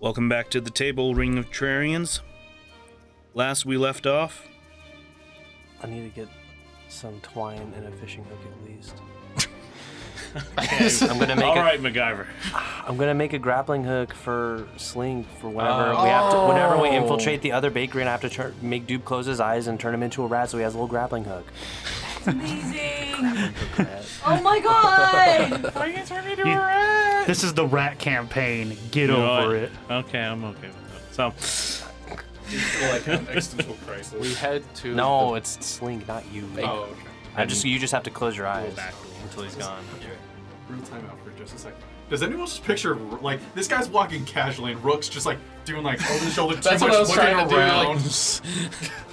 Welcome back to the table, Ring of Contrarians. Last we left off. I need to get some twine and a fishing hook at least. Okay. I'm gonna make Alright, MacGyver. I'm gonna make a grappling hook for Sling for whenever we have to. Whenever we infiltrate the other bakery and I have to make Dupe close his eyes and turn him into a rat, so he has a little grappling hook. Amazing! Oh my god! Why you turn me into a rat? This is the rat campaign. Get over it. Okay, I'm okay with that. So, like an existential crisis. We head to. No, it's Sling, not you. Oh, okay. You just have to close your eyes until he's gone. Real time out for just a second. Does anyone just picture like this guy's walking casually and Rook's just like doing like over the shoulder too much, looking around?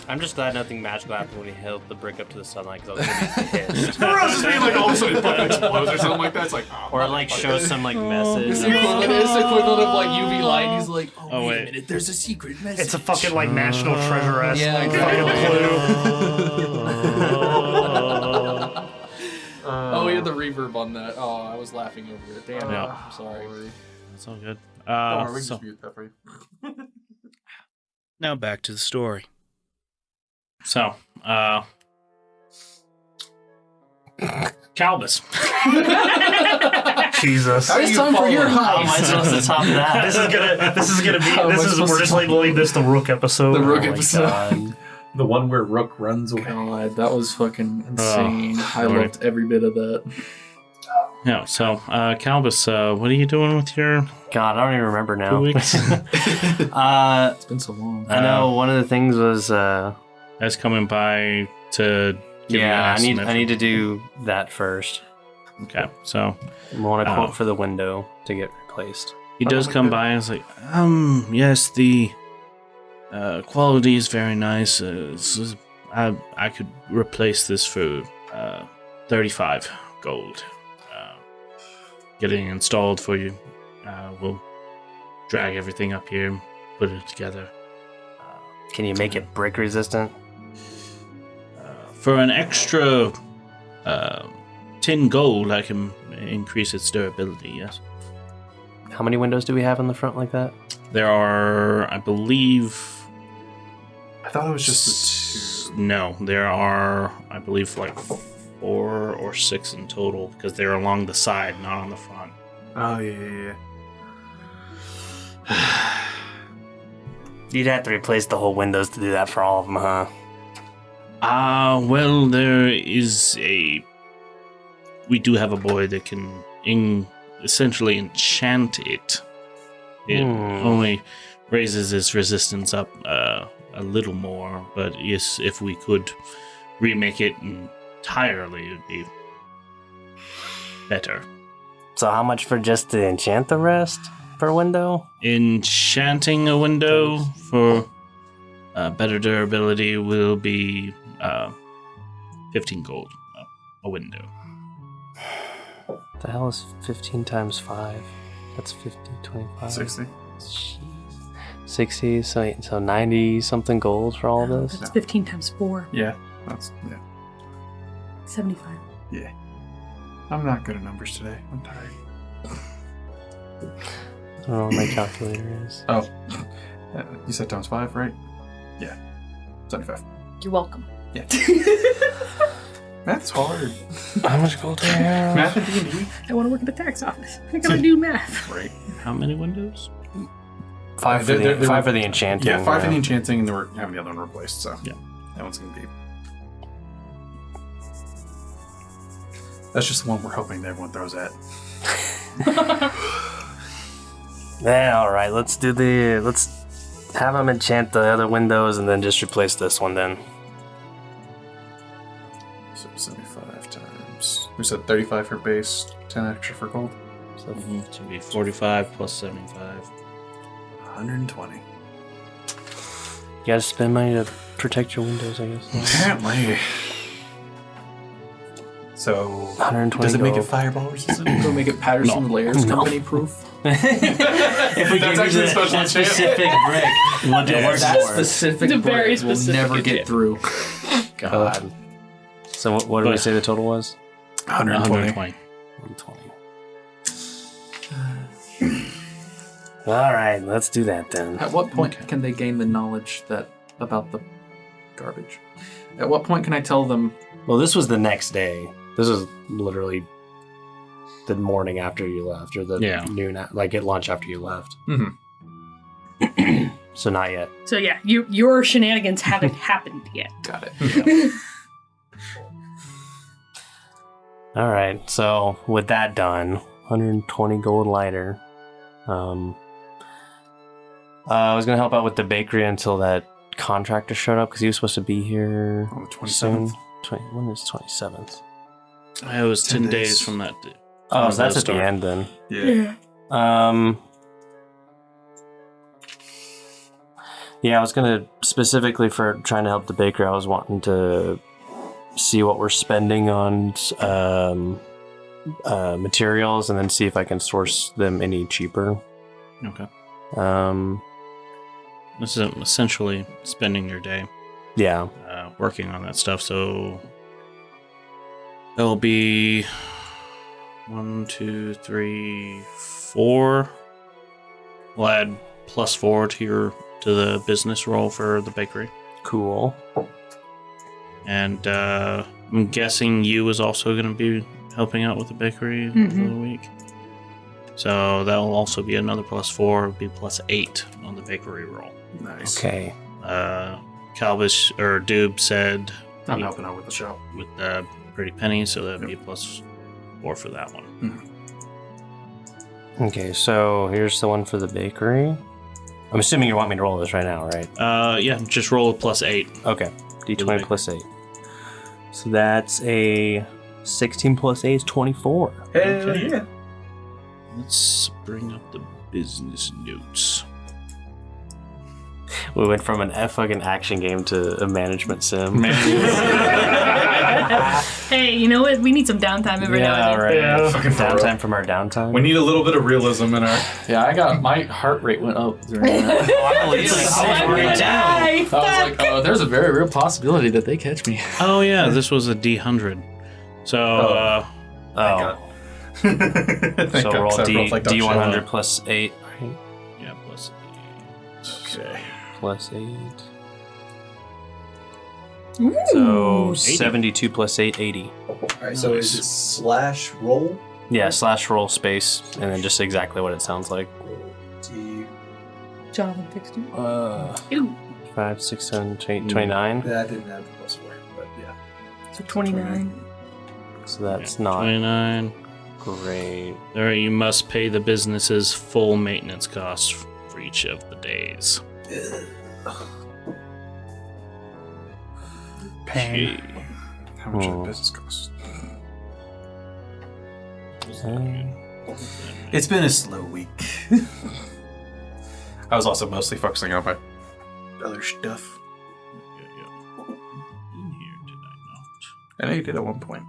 I'm just glad nothing magical happened when he held the brick up to the sunlight because I was gonna be pissed. Or else just being like all of a sudden it fucking explodes or something like that. It's like, oh, Or like shows some like message. It's the equivalent of like UV light. He's like, oh wait a minute, there's a secret message. It's a fucking like National Treasure-esque Yeah, fucking clue. Oh, we had the reverb on that. Oh, I was laughing over it. Damn it. Yeah. I'm sorry. that's all good. Don't worry, we can So, just mute that for you. now back to the story. So, Calbus. Jesus. It's time for your How am I heist. supposed to top that? We're just labeling this the Rook episode. The Rook Oh my episode. God. The one where Rook runs away. God, that was fucking insane. I sorry. loved every bit of that. Yeah, so, Calbus, what are you doing with your God, I don't even remember 2 now. weeks? It's been so long. I know one of the things was That's coming by to give you an I estimate. need to do that first. Okay, so I want a Oh. quote for the window to get replaced. he does come by and is like, yes, the quality is very nice. I could replace this for 35 gold. Getting installed for you. We'll drag everything up here, put it together. Can you make it brick resistant? For an extra 10 gold, I can increase its durability, yes. How many windows do we have in the front like that? There are, I believe... I thought it was just the two. No, there are, I believe, like 4 or 6 in total, because they're along the side, not on the front. Oh, yeah. You'd have to replace the whole windows to do that for all of them, huh? Well, there is we do have a boy that can essentially enchant it. It only raises its resistance up a little more, but yes, if we could remake it entirely, it would be better. So how much for just to enchant the rest per window? Enchanting a window for better durability will be 15 gold a window. The hell is 15 times 5? That's 50, 25. 60. Jeez. 60, so 90 something gold for all this? That's 15 times 4. Yeah. 75. Yeah. I'm not good at numbers today. I'm tired. I don't know what my calculator is. Oh. You said times 5, right? Yeah. 75. You're welcome. Yeah. Math's hard. How much gold do I have? Math at D&D? I want to work at the tax office. I gotta do math. Right. How many windows? 5 for They're- the, 5 for the enchanting. Yeah, 5 for the enchanting, and then we're having the other one replaced, so Yeah. that one's gonna be. That's just the one we're hoping that everyone throws at. Yeah, alright, let's have them enchant the other windows and then just replace this one then. So 75 times. We said 35 for base, 10 extra for gold. So It should be 45 plus 75. 120. you gotta spend money to protect your windows, I guess. Apparently. So 120 does it make it gold. fireball resistant? Go make it Patterson Layers No. company proof. If we That's give actually you a special that enchant. specific brick, we'll do work That for it. specific The brick very will specific never enchant. get through. God. So what did we say the total was? 120. 120. 120. All right, let's do that then. At what point can they gain the knowledge about the garbage? At what point can I tell them? Well, this was the next day. This was literally the morning after you left, or the noon, like at lunch after you left. Mm-hmm. So not yet. So yeah, your shenanigans haven't happened yet. Got it. All right. So with that done, 120 gold lighter. I was gonna help out with the bakery until that contractor showed up because he was supposed to be here On the 27th. soon. When is 27th? It was 10 days from that day. Oh, so that's at start. the end then. Yeah. Yeah, I was gonna specifically for trying to help the baker. I was wanting to see what we're spending on materials, and then see if I can source them any cheaper. Okay. This is essentially spending your day Yeah. working on that stuff. So it'll be 1, 2, 3, 4. We'll add +4 to the business roll for the bakery. Cool. And I'm guessing you is also going to be helping out with the bakery for the week. So that'll also be another +4, be +8 on the bakery roll. Nice. Okay. Calvish or Doob said I'm helping out with the shop. with Pretty Penny, so that'd be +4 for that one. Okay, so here's the one for the bakery. I'm assuming you want me to roll this right now, right? Yeah, just roll a +8. Okay. D20 plus 8. So that's a 16 plus 8 is 24. Hell yeah. Let's bring up the business notes. We went from a fucking action game to a management sim. Hey, you know what? We need some downtime every now and then. right. Yeah, fucking for real. Downtime from our downtime. We need a little bit of realism in our. Yeah, I got my heart rate went up during that. I was like, oh, there's a very real possibility that they catch me. Oh yeah, this was a D100. So oh. God. So roll D100 plus 8. Right? yeah, +8. Okay. Plus 8. Ooh. So 72 plus 8, 80. Alright, so is it slash roll? Yeah, slash roll space, and then just exactly what it sounds like. D. Jonathan fixed it. Ew. 5, 6, 7, 8, 29. That didn't have the +4, but yeah. So 29. So that's not 29. great. There, you must pay the business's full maintenance costs for each of the days. Pain. Okay. How much of business costs? It's been a slow week. I was also mostly focusing on my other stuff. In here, did I not? I know you did at one point.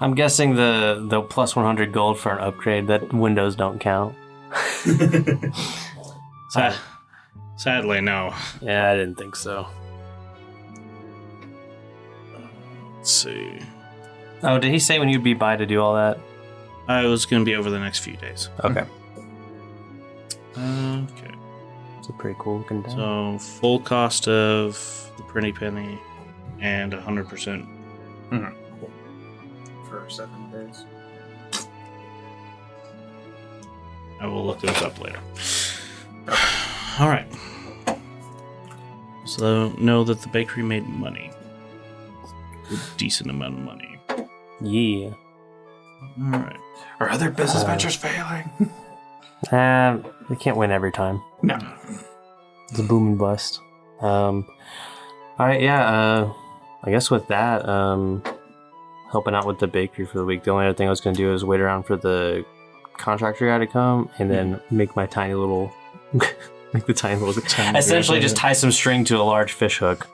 I'm guessing the plus 100 gold for an upgrade, that windows don't count. Sadly, no. Yeah, I didn't think so. Let's see. Oh, did he say when you'd be by to do all that? I was going to be over the next few days. Okay. Okay. It's a pretty cool looking down. So, full cost of the Pretty Penny and 100%. For 7 days. I will look those up later. All right. So, know that the bakery made money. A decent amount of money. Yeah. All right. Are other business ventures failing? They can't win every time. No. It's a boom and bust. All right, yeah. I guess with that, helping out with the bakery for the week. The only other thing I was going to do is wait around for the contractor guy to come, and then make my tiny little, essentially just tie some string to a large fish hook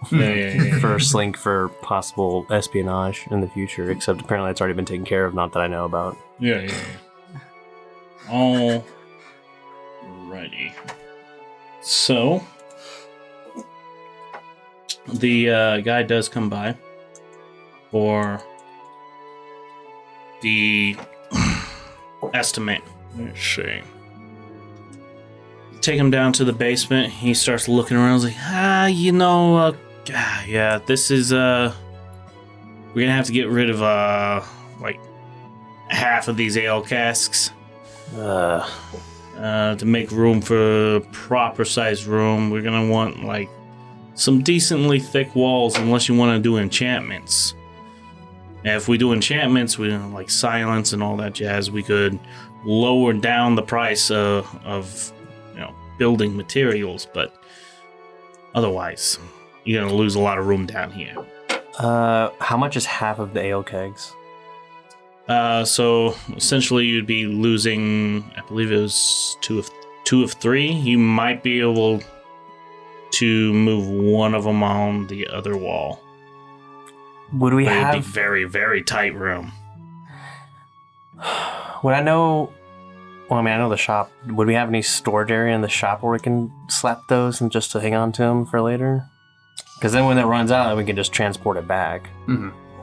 for Slink for possible espionage in the future. Except apparently it's already been taken care of. Not that I know about. Yeah. Alrighty. So, the guy does come by for the estimate. Let's see. take him down to the basement. He starts looking around. He's like, yeah, this is we're gonna have to get rid of like half of these ale casks to make room for a proper sized room. We're gonna want like some decently thick walls, unless you want to do enchantments. And if we do enchantments, we like silence and all that jazz, we could lower down the price of building materials, but otherwise you're gonna lose a lot of room down here. How much is half of the ale kegs? So essentially you'd be losing, I believe it was two of three. You might be able to move one of them on the other wall. Would we have... It'd be very, very tight room. Would I know... Well, I mean, I know the shop. Would we have any storage area in the shop where we can slap those and just to hang on to them for later? Because then when it runs out, we can just transport it back.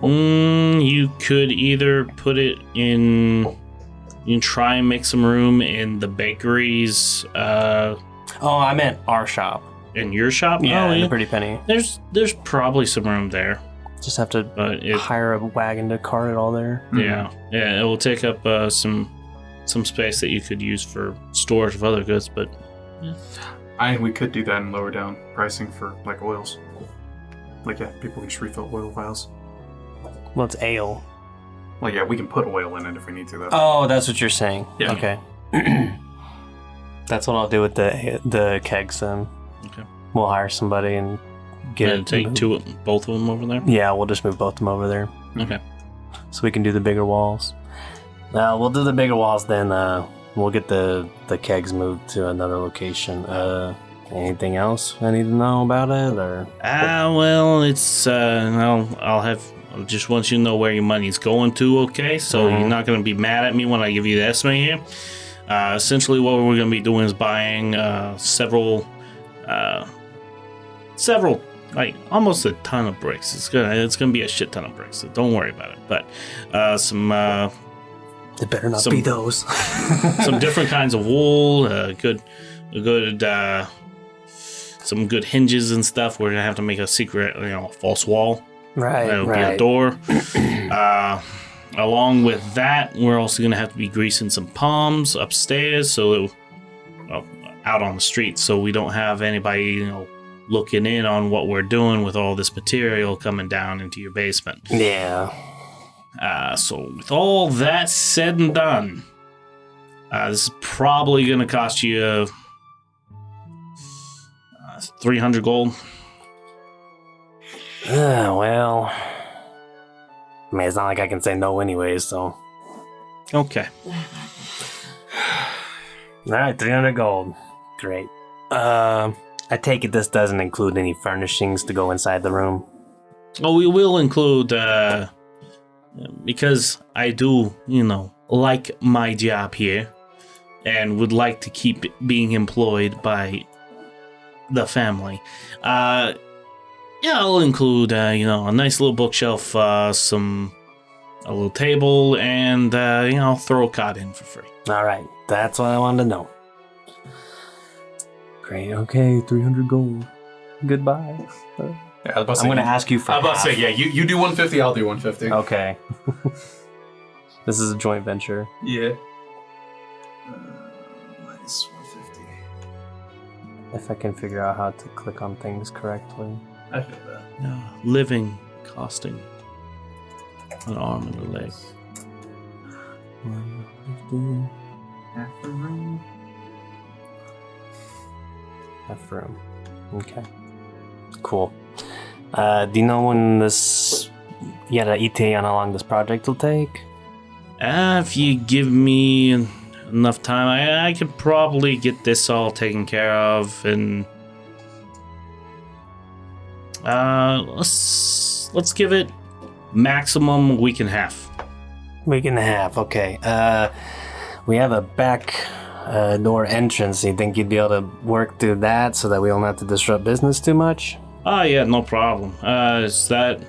You could either put it in... You can try and make some room in the bakeries. Oh, I meant our shop. In your shop? Yeah, oh, in the Pretty Penny. There's probably some room there. Just have to hire a wagon to cart it all there. Yeah, it will take up some space that you could use for storage of other goods, but we could do that and lower down pricing for like oils. Like people can just refill oil vials. Well, it's ale. Well, yeah, we can put oil in it if we need to, though. Oh, that's what you're saying. Yeah. Okay. That's what I'll do with the kegs then. Okay. We'll hire somebody and get and take both of them over there. Yeah, we'll just move both of them over there. Okay. So we can do the bigger walls. We'll do the bigger walls, then we'll get the kegs moved to another location. Anything else I need to know about it, or? Well, it's I'll have. I just want you to know where your money's going to. Okay, so you're not going to be mad at me when I give you the estimate here. Essentially, what we're going to be doing is buying several, like almost a ton of bricks. It's gonna be a shit ton of bricks. So don't worry about it. But some. It better not be those. Some different kinds of wool, some good hinges and stuff. We're gonna have to make a secret, false wall. Right. That'll be a door. Along with that, we're also gonna have to be greasing some palms upstairs, out on the street, so we don't have anybody, looking in on what we're doing with all this material coming down into your basement. Yeah. So with all that said and done, this is probably going to cost you 300 gold. Well, I mean, it's not like I can say no anyways, so. Okay. Alright, 300 gold. Great. I take it this doesn't include any furnishings to go inside the room? Oh, we will include, because I do, like my job here and would like to keep being employed by the family. I'll include, a nice little bookshelf, a little table, and, I'll throw a cot in for free. All right, that's what I wanted to know. Great, okay, 300 gold. Goodbye. Yeah, I'm going to ask you for I'm about to half. say, yeah, you do 150, I'll do 150. Okay. This is a joint venture. Yeah. Minus 150. If I can figure out how to click on things correctly. I feel that. Living costing an arm and a leg. 150. Half the room. Half room. Okay. Cool. Do you know when this... You had an ETA on how long this project will take? If you give me enough time, I could probably get this all taken care of, and let's give it maximum a week and a half. Week and a half, okay. We have a back door entrance. You think you'd be able to work through that so that we don't have to disrupt business too much? Oh yeah, no problem. Is that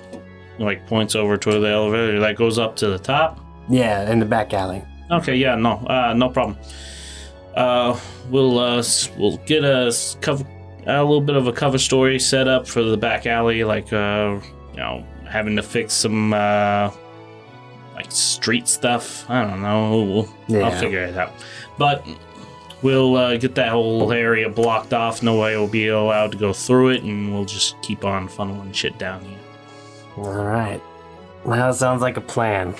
points over to the elevator that goes up to the top? Yeah, in the back alley. Okay, yeah, no problem. We'll get a little bit of a cover story set up for the back alley, like having to fix some like street stuff. I don't know. I'll figure it out. But we'll get that whole area blocked off. Nobody will be allowed to go through it, and we'll just keep on funneling shit down here. All right. Well, that sounds like a plan.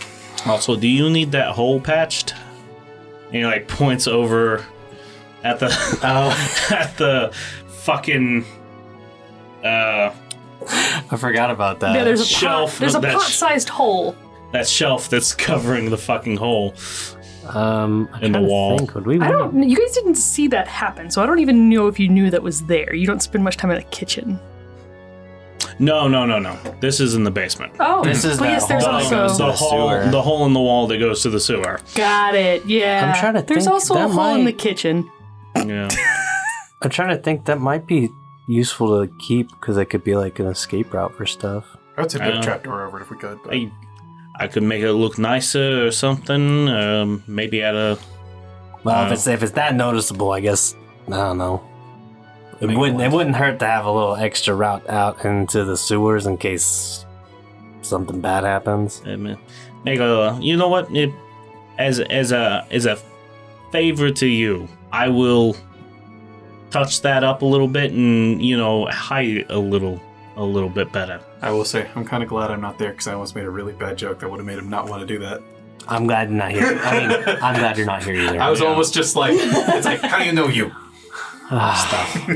Also, do you need that hole patched? And he like points over at the at the fucking I forgot about that. Yeah, there's a shelf. There's a pot-sized hole. That shelf that's covering the fucking hole. In the wall. Would we? I don't. You guys didn't see that happen, so I don't even know if you knew that was there. You don't spend much time in the kitchen. No. This is in the basement. Oh, This is but that yes, there's hole that also goes to The sewer. hole in the wall that goes to the sewer. got it. Yeah, I'm trying to There's think, also a that hole in the might- kitchen. Yeah. I'm trying to think that might be useful to keep because it could be like an escape route for stuff. I would say put a trapdoor over it if we could. But... I could make it look nicer or something. Maybe at a. Well, if it's that noticeable, I guess I don't know. It wouldn't hurt to have a little extra route out into the sewers in case something bad happens. Make a. You know what? As a favor to you, I will touch that up a little bit and hide it a little bit better. I will say, I'm kind of glad I'm not there because I almost made a really bad joke that would have made him not want to do that. I'm glad you're not here. I mean, I'm glad you're not here either. I was almost just like, it's like, how do you know you? Stuff.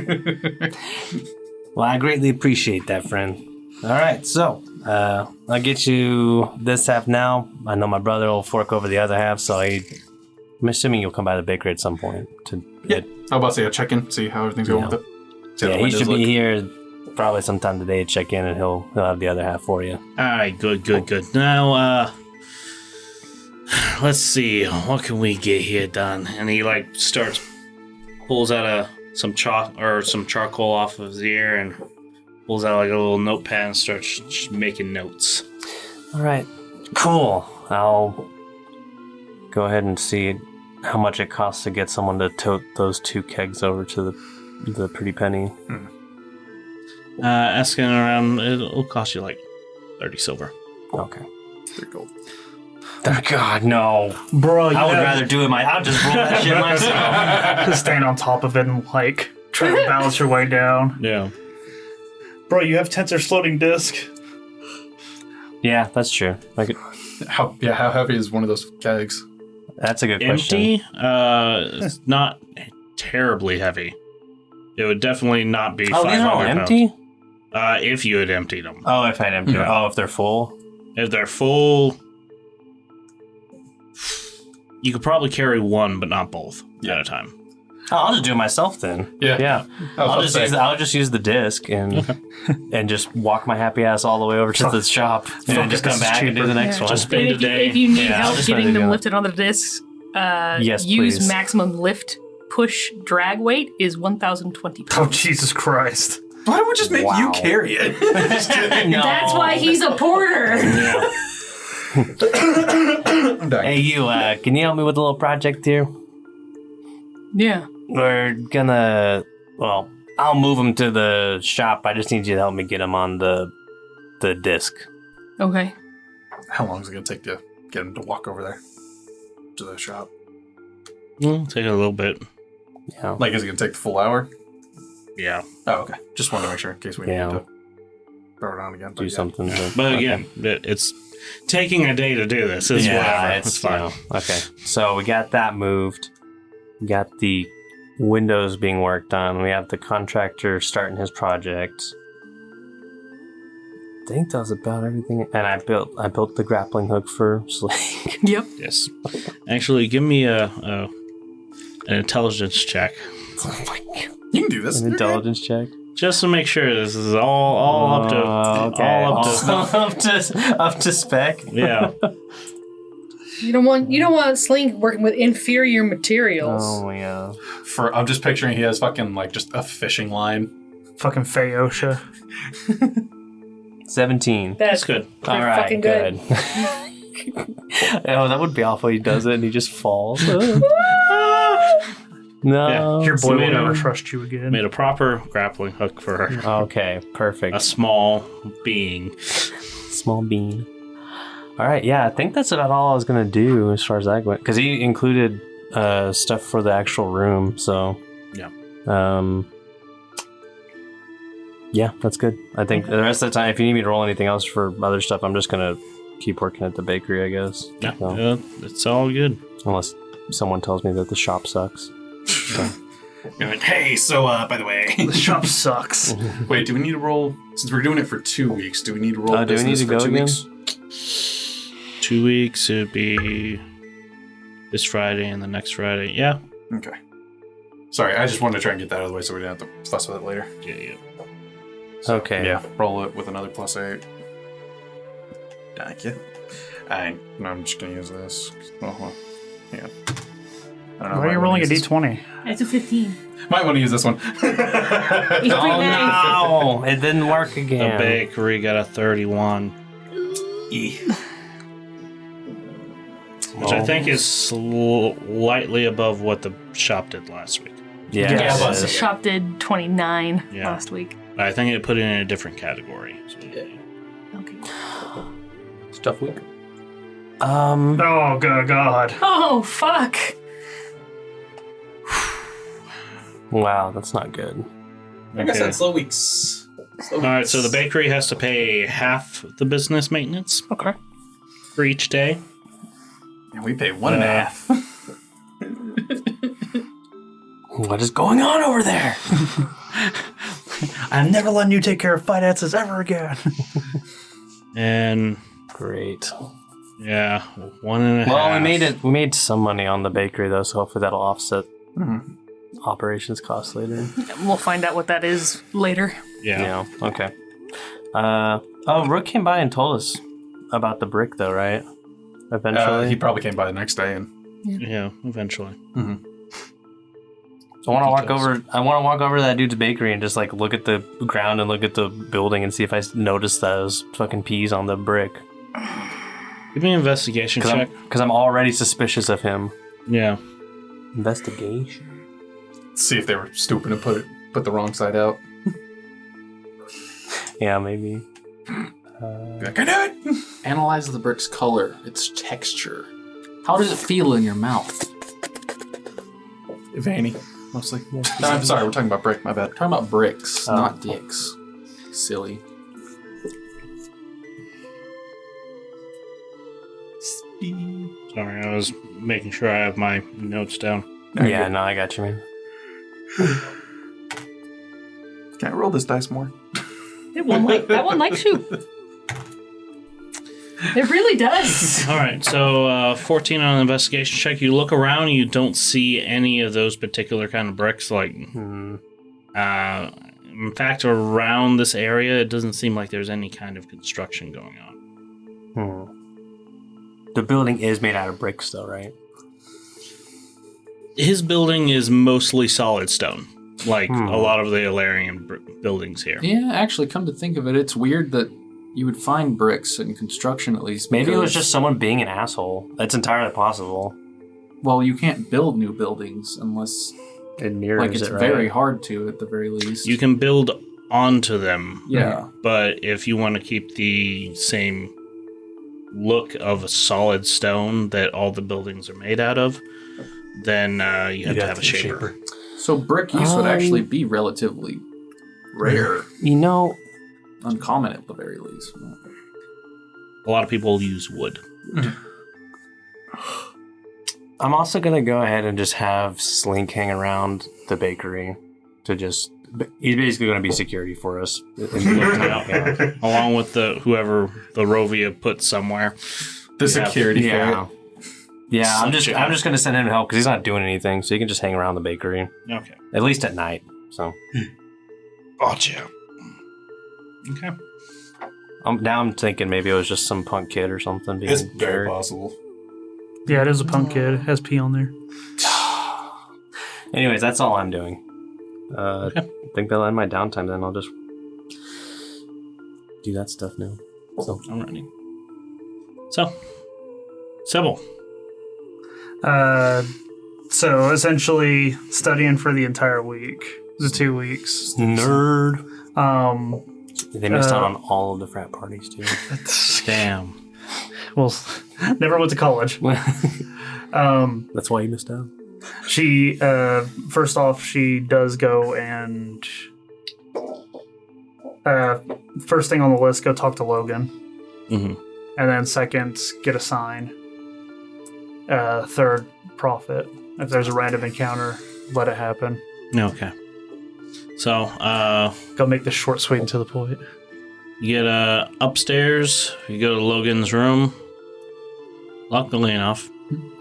Well, I greatly appreciate that, friend. All right, so I'll get you this half now. I know my brother will fork over the other half, so I'm assuming you'll come by the bakery at some point. Yeah. I was about to say, I'll check in, see how everything's going with it. See how Yeah, the he should windows be look. here probably sometime today to check in, and he'll have the other half for you. All right, good. Now, let's see, what can we get here done? And he pulls out some charcoal off of his ear and pulls out like a little notepad and starts just making notes. All right, cool. I'll go ahead and see how much it costs to get someone to tote those 2 kegs over to the Pretty Penny. Asking around, it'll cost you like 30 silver. Okay. 3 gold. Oh, God, no. Bro, I would rather do it I'll just roll that shit myself. just stand on top of it and try to balance your way down. Yeah. Bro, you have Tensor's floating disc. Yeah, that's true. How heavy is one of those kegs? That's a good question. Empty? It's not terribly heavy. It would definitely not be 500 these are all pounds. empty? If you had emptied them. Oh, if I had empty. Yeah. Oh, if they're full? If they're full, you could probably carry one, but not both at a time. Oh, I'll just do it myself then. Yeah. I'll just use the disc and and just walk my happy ass all the way over to the shop and then just come back and do the next one. Just spend a day. If you need Yeah, I'll help just getting let it them go. lifted onto the discs, Yes, use please. maximum lift push drag weight is 1,020 Oh, pounds. Jesus Christ. Why don't we just make you carry it? No. That's why he's a porter. Yeah. I'm dying. Hey, you, can you help me with a little project here? Yeah. We're gonna, well, I'll move them to the shop. I just need you to help me get them on the disc. Okay. How long is it going to take to get him to walk over there to the shop? Take a little bit. Yeah. Like, is it going to take the full hour? Yeah. Oh, okay. Just wanted to make sure in case we need to throw it on again. Do something. But again, it's taking a day to do this. It's whatever. It's fine. Okay. So we got that moved. We got the windows being worked on. We have the contractor starting his project. I think that was about everything. And I built the grappling hook for Slink. Yep. Yes. Actually, give me an intelligence check. You can do this. An intelligence check. Just to make sure this is all up to up to spec. Yeah. You don't want Slink working with inferior materials. Oh yeah. I'm just picturing he has fucking like just a fishing line. Fucking Fayosha. 17. That's good. pretty All right, fucking good. Oh, that would be awful. He does it and he just falls. No. Your boy will Tomato. never trust you again. Made a proper grappling hook for her. Okay, perfect. A small being. Small bean. All right, yeah, I think that's about all I was gonna do as far as that went, because he included stuff for the actual room. So Yeah. Yeah, that's good. I think the rest of the time, if you need me to roll anything else for other stuff, I'm just gonna keep working at the bakery, I guess. Yeah, So, it's all good. unless someone tells me that the shop sucks. You're like, hey, so by the way, The shop sucks. wait, do we need to roll? Since we're doing it for 2 weeks, do we need to roll Do we need business to for go 2 again? weeks? 2 weeks, it would be this Friday and the next Friday. Yeah. Okay. Sorry, I just wanted to try and get that out of the way so we didn't have to fuss with it later. Yeah. So, Okay. Yeah, roll it with another +8. Thank you. No, I'm just gonna use this. Well, yeah. I don't know. Why are you rolling a d20? It's a 15. Might want to use this one. It's pretty nice. Oh no! It didn't work The again. bakery got a 31, which I think is slightly above what the shop did last week. Yeah. Yeah, it but- is. The shop did 29 Yeah. last week. I think it put it in a different category. So, Okay. Stuff week. Oh, good God. Oh, fuck. Wow, that's not good. Like I Okay. said, slow weeks. Slow All right, weeks. so the bakery has to pay half the business maintenance Okay. for each day. And we pay 1.5. What is going on over there? I'm never letting you take care of finances ever again. And Great. yeah, 1.5. Well, we made some money on the bakery though, so hopefully that'll offset operations costs later. We'll find out what that is later. Yeah. Okay. Rook came by and told us about the brick though, right? Eventually. He probably came by the next day and Yeah, eventually. I want to walk over. I want to walk over to that dude's bakery and just like look at the ground and look at the building and see if I notice those fucking peas on the brick. Give me an investigation check. Because I'm already suspicious of him. Yeah. Investigation. see if they were stupid and put the wrong side out. Yeah, maybe. Be like, I knew it! Analyze the brick's color, its texture. How does it feel in your mouth? Vanny, mostly. No, I'm sorry, we're talking about brick, my bad. Talking about bricks, not dicks. Silly. Sorry, I was making sure I have my notes down. Yeah, no, I got you, man. Can I roll this dice more? That one likes you. It really does. All right, so 14 on an investigation check. You look around, you don't see any of those particular kind of bricks. In fact, around this area, it doesn't seem like there's any kind of construction going on. The building is made out of bricks, though, right? His building is mostly solid stone, like a lot of the Illyrian buildings here. Yeah, actually, come to think of it, it's weird that you would find bricks in construction, at least. Maybe it was because- just someone being an asshole. That's entirely possible. Well, you can't build new buildings unless... It mirrors Like, it's it, right? very hard to, at the very least. You can build onto them, Yeah. but if you want to keep the same look of a solid stone that all the buildings are made out of, then you have to have a shaper. So brick use would actually be relatively rare. You know, Uncommon, at the very least. A lot of people use wood. I'm also going to go ahead and just have Slink hang around the bakery to just... He's basically going to be security for us. Yeah. Along with whoever the Rovia put somewhere. The security Yeah. Yeah, I'm just Such a- going to send him help because he's not doing anything, so he can just hang around the bakery. Okay. At least at night, so... Gotcha. Okay. Now I'm thinking maybe it was just some punk kid or something. Being It's a very jerk. possible. Yeah, it is a punk kid. It has P on there. Anyways, that's all I'm doing. I think that'll end my downtime. Then I'll just do that stuff now. So Alrighty. So, Sybil. So essentially, studying for the entire week. It was 2 weeks. Nerd. They missed out Uh, on all of the frat parties too. Damn. Well, never went to college. That's why you missed out. She, first off, she does go and, first thing on the list, go talk to Logan. Mm-hmm. And then second, get a sign. Third, profit. If there's a random encounter, let it happen. Okay. So, Go make this short, sweet, and to the point. you get upstairs, you go to Logan's room. Luckily enough,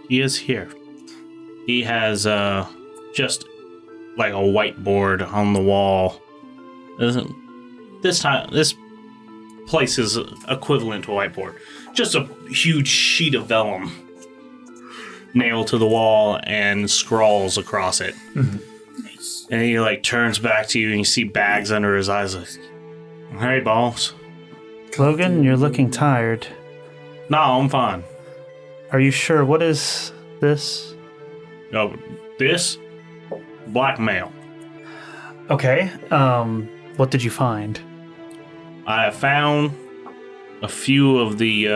he is here. He has just like a whiteboard on the wall. This place is equivalent to a whiteboard. Just a huge sheet of vellum nailed to the wall and scrawls across it. Mm-hmm. And he like turns back to you and you see bags under his eyes like, hey boss. Logan, you're looking tired. No, I'm fine. Are you sure? What is this? No, this? Blackmail. Okay. What did you find? I found a few of the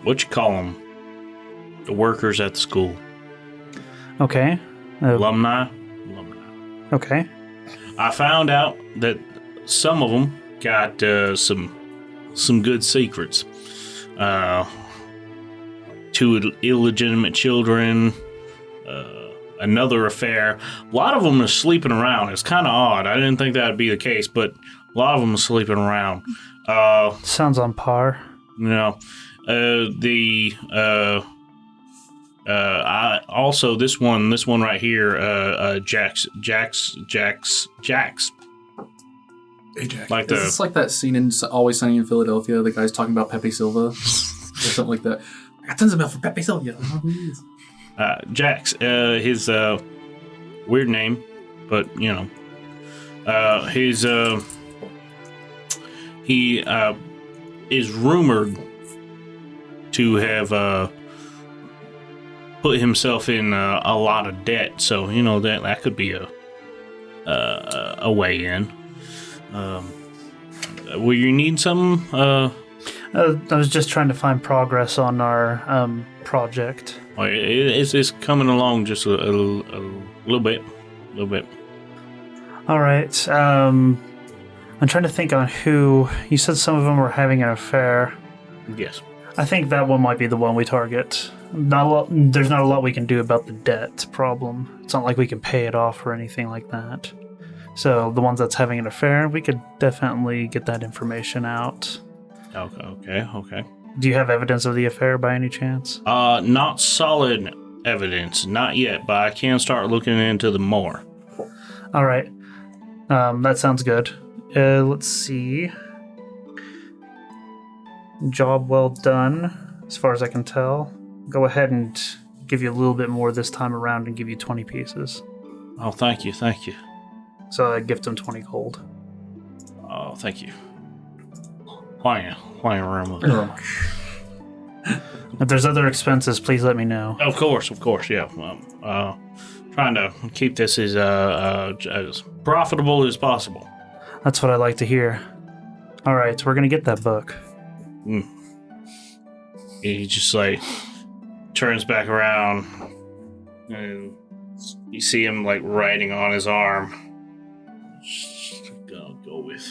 what you call them? The workers at the school. Okay. Alumni. Okay. I found out that some of them got some good secrets. 2 illegitimate children. Another affair. A lot of them are sleeping around. It's kind of odd. I didn't think that would be the case, but a lot of them are sleeping around. Sounds on par. You know, I also this one right here, Jax. Ajax. Like Is this like that scene in Always Sunny in Philadelphia? The guy's talking about Pepe Silva or something like that. I got tons of mail for Pepe Silva. I don't know who he is. Jax, his weird name, but you know, he is rumored to have put himself in a lot of debt. So you know that could be a way in. Will you need some? I was just trying to find progress on our project. It's coming along just a little bit. All right. I'm trying to think on who. You said some of them were having an affair. Yes. I think that one might be the one we target. There's not a lot we can do about the debt problem. It's not like we can pay it off or anything like that. So the ones that's having an affair, we could definitely get that information out. Okay. Do you have evidence of the affair by any chance? Not solid evidence, not yet, but I can start looking into them more. All right. That sounds good. Let's see. Job well done, as far as I can tell. Go ahead and give you a little bit more this time around and give you 20 pieces. Oh, thank you. So I gift him 20 gold. Oh, thank you. Playing around with it. If there's other expenses, please let me know. Of course, yeah. Trying to keep this as profitable as possible. That's what I like to hear. All right, we're going to get that book. He just like turns back around and you see him like writing on his arm. Just gonna go with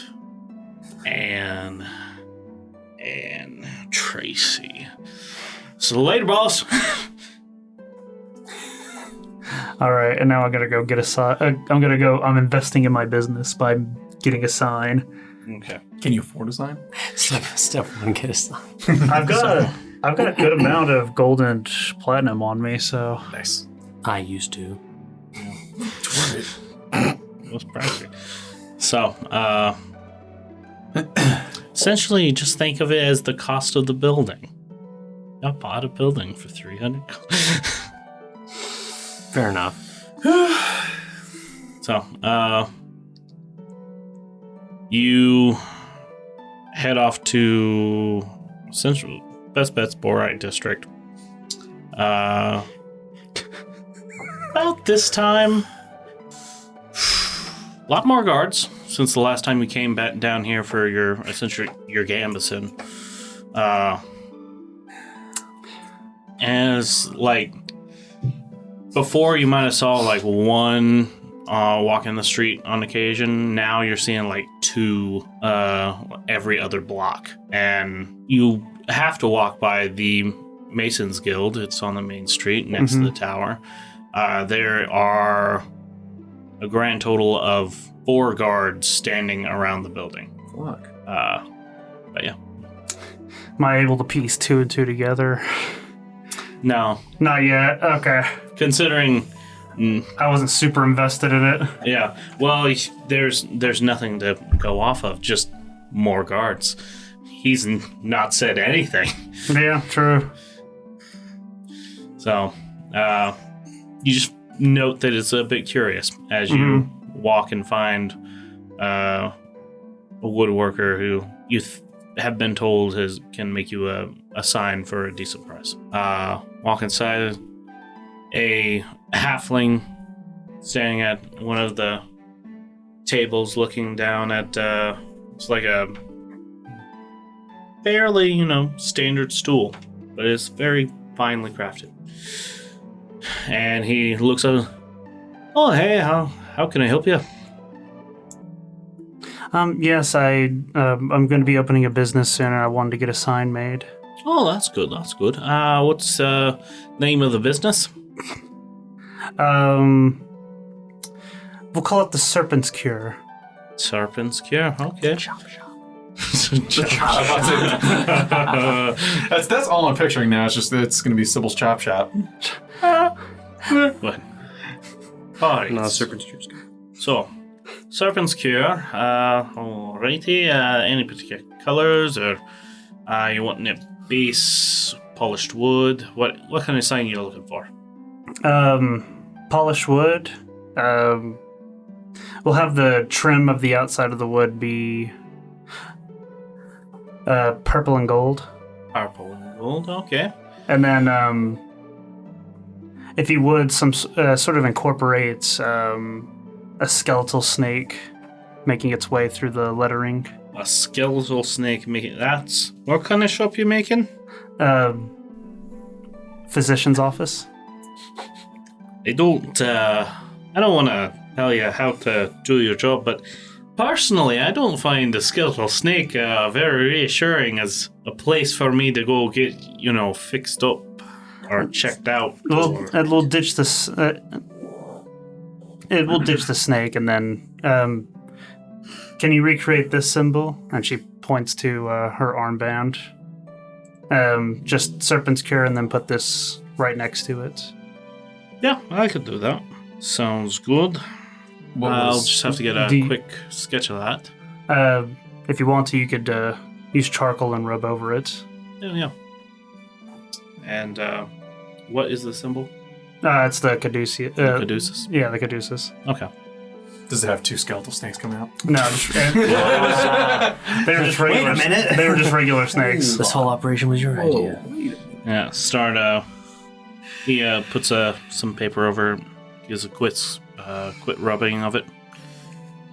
Anne and Tracy. So later, boss. All right, and now I'm going to go get a sign. I'm investing in my business by getting a sign. Okay. Can you afford a sign? Step 1, get a sign. I've got a good amount of gold and platinum on me, so Nice. I used to. Most practical. So, essentially, just think of it as the cost of the building. I bought a building for 300. Fair enough. So, you head off to Central Best Bet's Borite District. About this time, a lot more guards since the last time we came back down here for your gambison. As like before, you might have saw like one walking the street on occasion. Now you're seeing like 2 every other block, and you have to walk by the Masons Guild. It's on the main street next to the tower. There are a grand total of 4 guards standing around the building. Fuck. But yeah. Am I able to piece 2 and 2 together? No. Not yet. Okay. Considering... I wasn't super invested in it. Yeah. Well, there's nothing to go off of, just more guards. He's not said anything. Yeah, true. So, you just note that it's a bit curious as you walk and find a woodworker who you have been told can make you a sign for a decent price. Walk inside, a halfling standing at one of the tables looking down at it's like a fairly, standard stool, but it's very finely crafted. And he looks up. Oh, hey, how can I help you? Yes, I'm going to be opening a business soon, and I wanted to get a sign made. Oh, that's good. That's good. What's the name of the business? We'll call it the Serpent's Cure. Serpent's Cure. Okay. That's all I'm picturing now. It's going to be Sybil's Chop Shop. What? All right. No, Serpent's Cure's good. So, Serpent's Cure. Alrighty. Any particular colors, or you want it base polished wood? What kind of sign are you looking for? Polished wood. We'll have the trim of the outside of the wood be purple and gold. Purple and gold. Okay. And then, if you would, some sort of incorporates a skeletal snake making its way through the lettering. A skeletal snake making. That's what kind of shop you making? Physician's office. I don't want to tell you how to do your job, but personally, I don't find the skeletal snake very reassuring as a place for me to go get, fixed up or checked out. It will ditch this. It will ditch the snake, and then can you recreate this symbol? And she points to her armband. Just Serpent's Cure, and then put this right next to it. Yeah, I could do that. Sounds good. I'll just have to get a quick sketch of that. If you want to, you could use charcoal and rub over it. Yeah. And what is the symbol? It's the caduceus. Caduceus? Yeah, the caduceus. Okay. Does it have 2 skeletal snakes coming out? No, they were just regular. Wait a minute. They were just regular snakes. This whole operation was your idea. Yeah, start. He puts some paper over, gives a quit rubbing of it.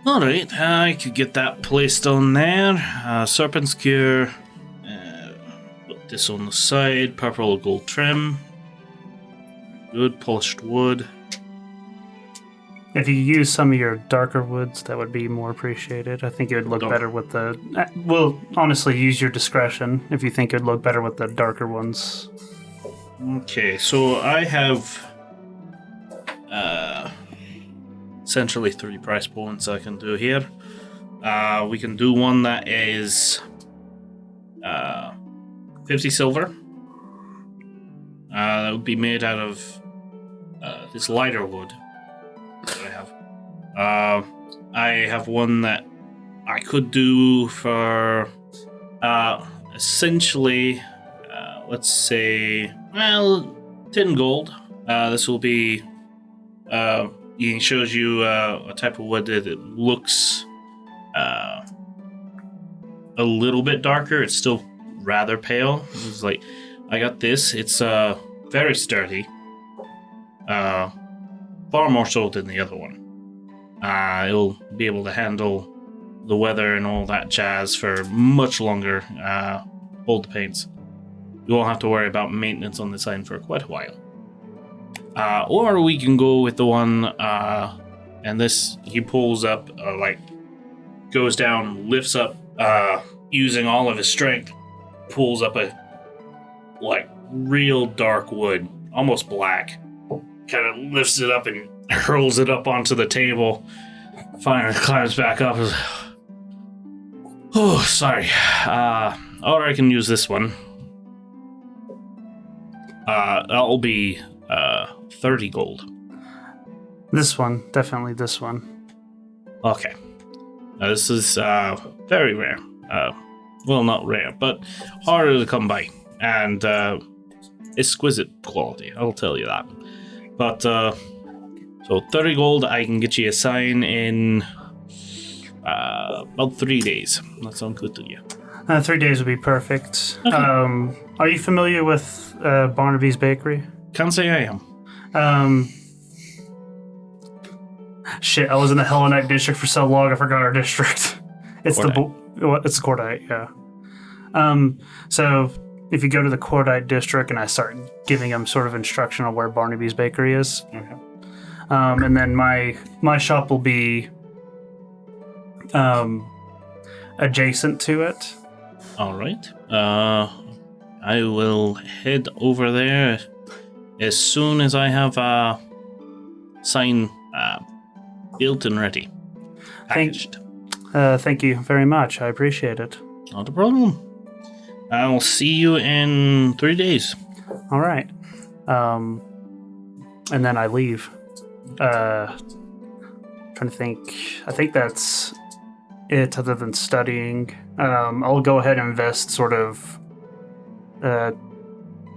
Alright, I could get that placed on there. Serpent's Cure. Put this on the side. Purple gold trim. Good polished wood. If you use some of your darker woods, that would be more appreciated. I think it would look better with the... Well, honestly, use your discretion if you think it would look better with the darker ones. Okay, so I have essentially 3 price points I can do here. We can do one that is 50 silver. That would be made out of this lighter wood that I have. I have one that I could do for essentially, let's say, 10 gold. This will be, it shows you a type of wood that it looks a little bit darker. It's still rather pale. It's like, I got this. It's very sturdy. Far more so than the other one. It'll be able to handle the weather and all that jazz for much longer. Hold the paints. You won't have to worry about maintenance on this item for quite a while. Or we can go with the one, and this, he pulls up, goes down, lifts up, using all of his strength, pulls up a, real dark wood, almost black, kind of lifts it up and hurls it up onto the table. Finally climbs back up. Oh, sorry. Or I can use this one. That'll be 30 gold. This one, definitely this one. Okay. This is very rare. Well, not rare, but harder to come by. And exquisite quality, I'll tell you that. But, so 30 gold, I can get you a sign in about 3 days. That sounds good to you. 3 days would be perfect. Okay. Are you familiar with Barnaby's Bakery? Can't say I am. Shit, I was in the Hellenite district for so long, I forgot our district. It's Cordite. it's Cordite, yeah. So if you go to the Cordite district and I start giving them sort of instruction on where Barnaby's Bakery is, Okay. and then my shop will be adjacent to it. All right. I will head over there as soon as I have a sign built and ready. Packaged. Thank you very much. I appreciate it. Not a problem. I'll see you in 3 days. All right. And then I leave. Trying to think. I think that's it other than studying. I'll go ahead and invest sort of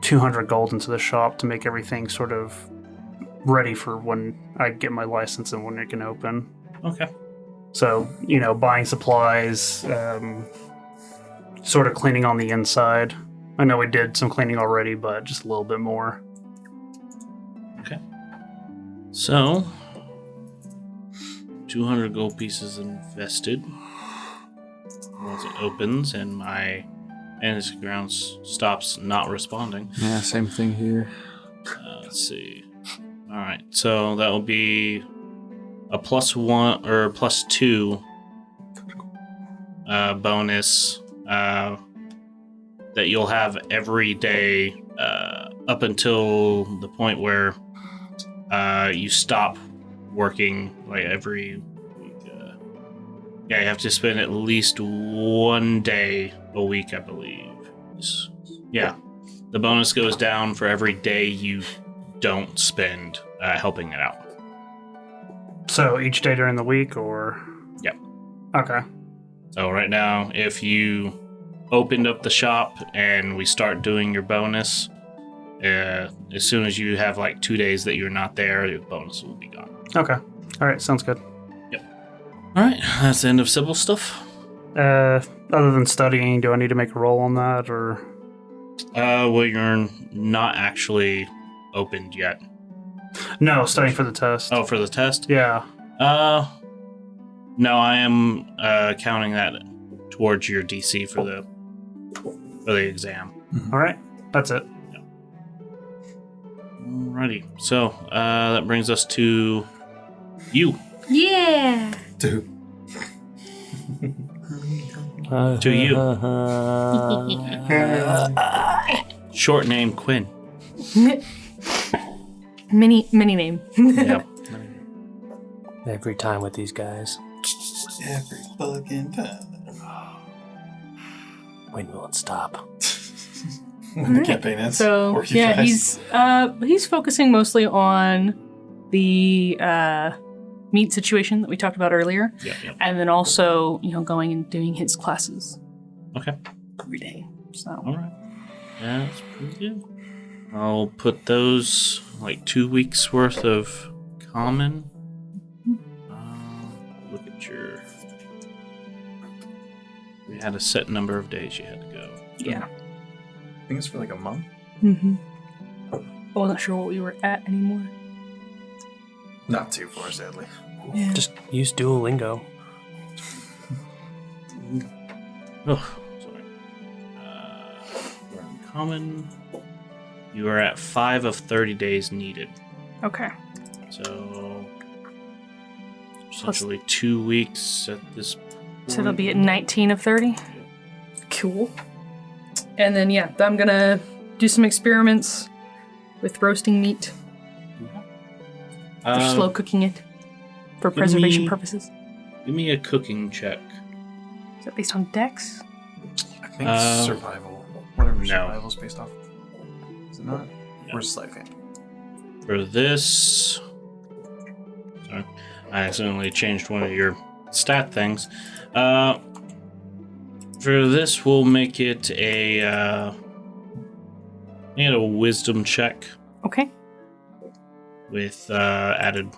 200 gold into the shop to make everything sort of ready for when I get my license and when it can open. Okay. So, buying supplies, sort of cleaning on the inside. I know we did some cleaning already, but just a little bit more. Okay. So, 200 gold pieces invested. Once it opens and my energy ground stops not responding. Yeah, same thing here. Let's see. All right, so that will be a +1 or +2 bonus that you'll have every day up until the point where you stop working, every week. You have to spend at least 1 day a week, I believe. Yeah, the bonus goes down for every day you don't spend helping it out. So each day during the week, or? Yep. Okay. So right now, if you opened up the shop and we start doing your bonus, as soon as you have 2 days that you're not there, your bonus will be gone. Okay. All right. Sounds good. All right, that's the end of civil stuff. Other than studying, do I need to make a roll on that, or? Well, you're not actually opened yet. No, studying for the test. Oh, for the test? Yeah. No, I am counting that towards your DC for the exam. All right. That's it. Alrighty. So that brings us to you. Yeah. Dude. To you. Short name Quinn. Mini name. Yep. Every time with these guys. Every fucking time. When will it stop? When the campaign ends. So or you yeah, guys. he's focusing mostly on the meat situation that we talked about earlier, Yep. and then also going and doing his classes. Okay. Every day. So All right. Yeah, that's pretty good. I'll put those 2 weeks worth of common. Look at your. We had a set number of days you had to go. yeah. I think it's for a month. Mm-hmm. I wasn't sure what we were at anymore. Not too far, sadly. Yeah. Just use Duolingo. Oh, sorry. We're in common. You are at 5 of 30 days needed. Okay. So, essentially 2 weeks at this point. So it'll be at 19 of 30? Cool. And then, yeah, I'm gonna do some experiments with roasting meat. Or slow cooking it. For give preservation me- purposes. Give me a cooking check. Is that based on dex? I think survival. Whatever no. survival's based off. Is it not? No. Or sleight of hand? For this... Sorry. I accidentally changed one of your stat things. For this, we'll make it a wisdom check Okay. with added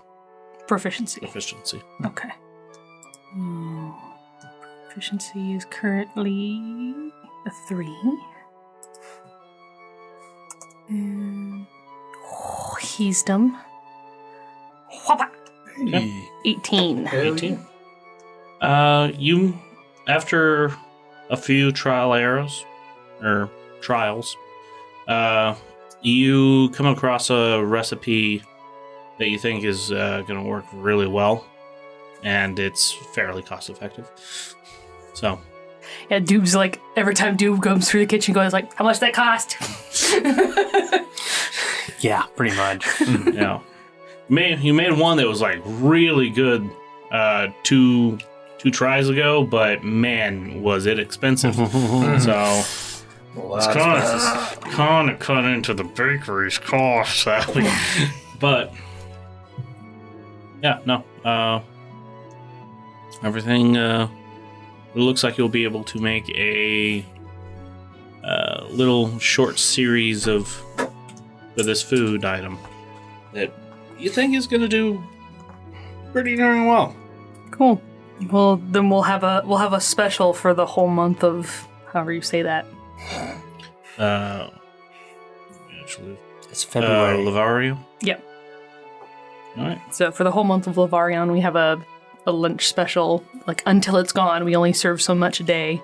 Proficiency. proficiency. Okay. Proficiency is currently a 3. And wisdom. Whoppa! Okay. 18. 18. You, after a few trials, you come across a recipe that you think is going to work really well, and it's fairly cost effective. So, Yeah, Doob's like, every time Doob comes through the kitchen, goes like, how much that cost? Yeah, pretty much. you know, you made one that was like really good two tries ago, but man, was it expensive. So it's kind of cut into the bakery's cost, sadly. But yeah, no, everything. It looks like you'll be able to make a little short series for this food item that you think is going to do pretty darn well. Cool. Well, then we'll have a special for the whole month of however you say that. Actually, It's February. Lavario. Yep. All right. So for the whole month of Lavarion, we have a lunch special. Like until it's gone, we only serve so much a day.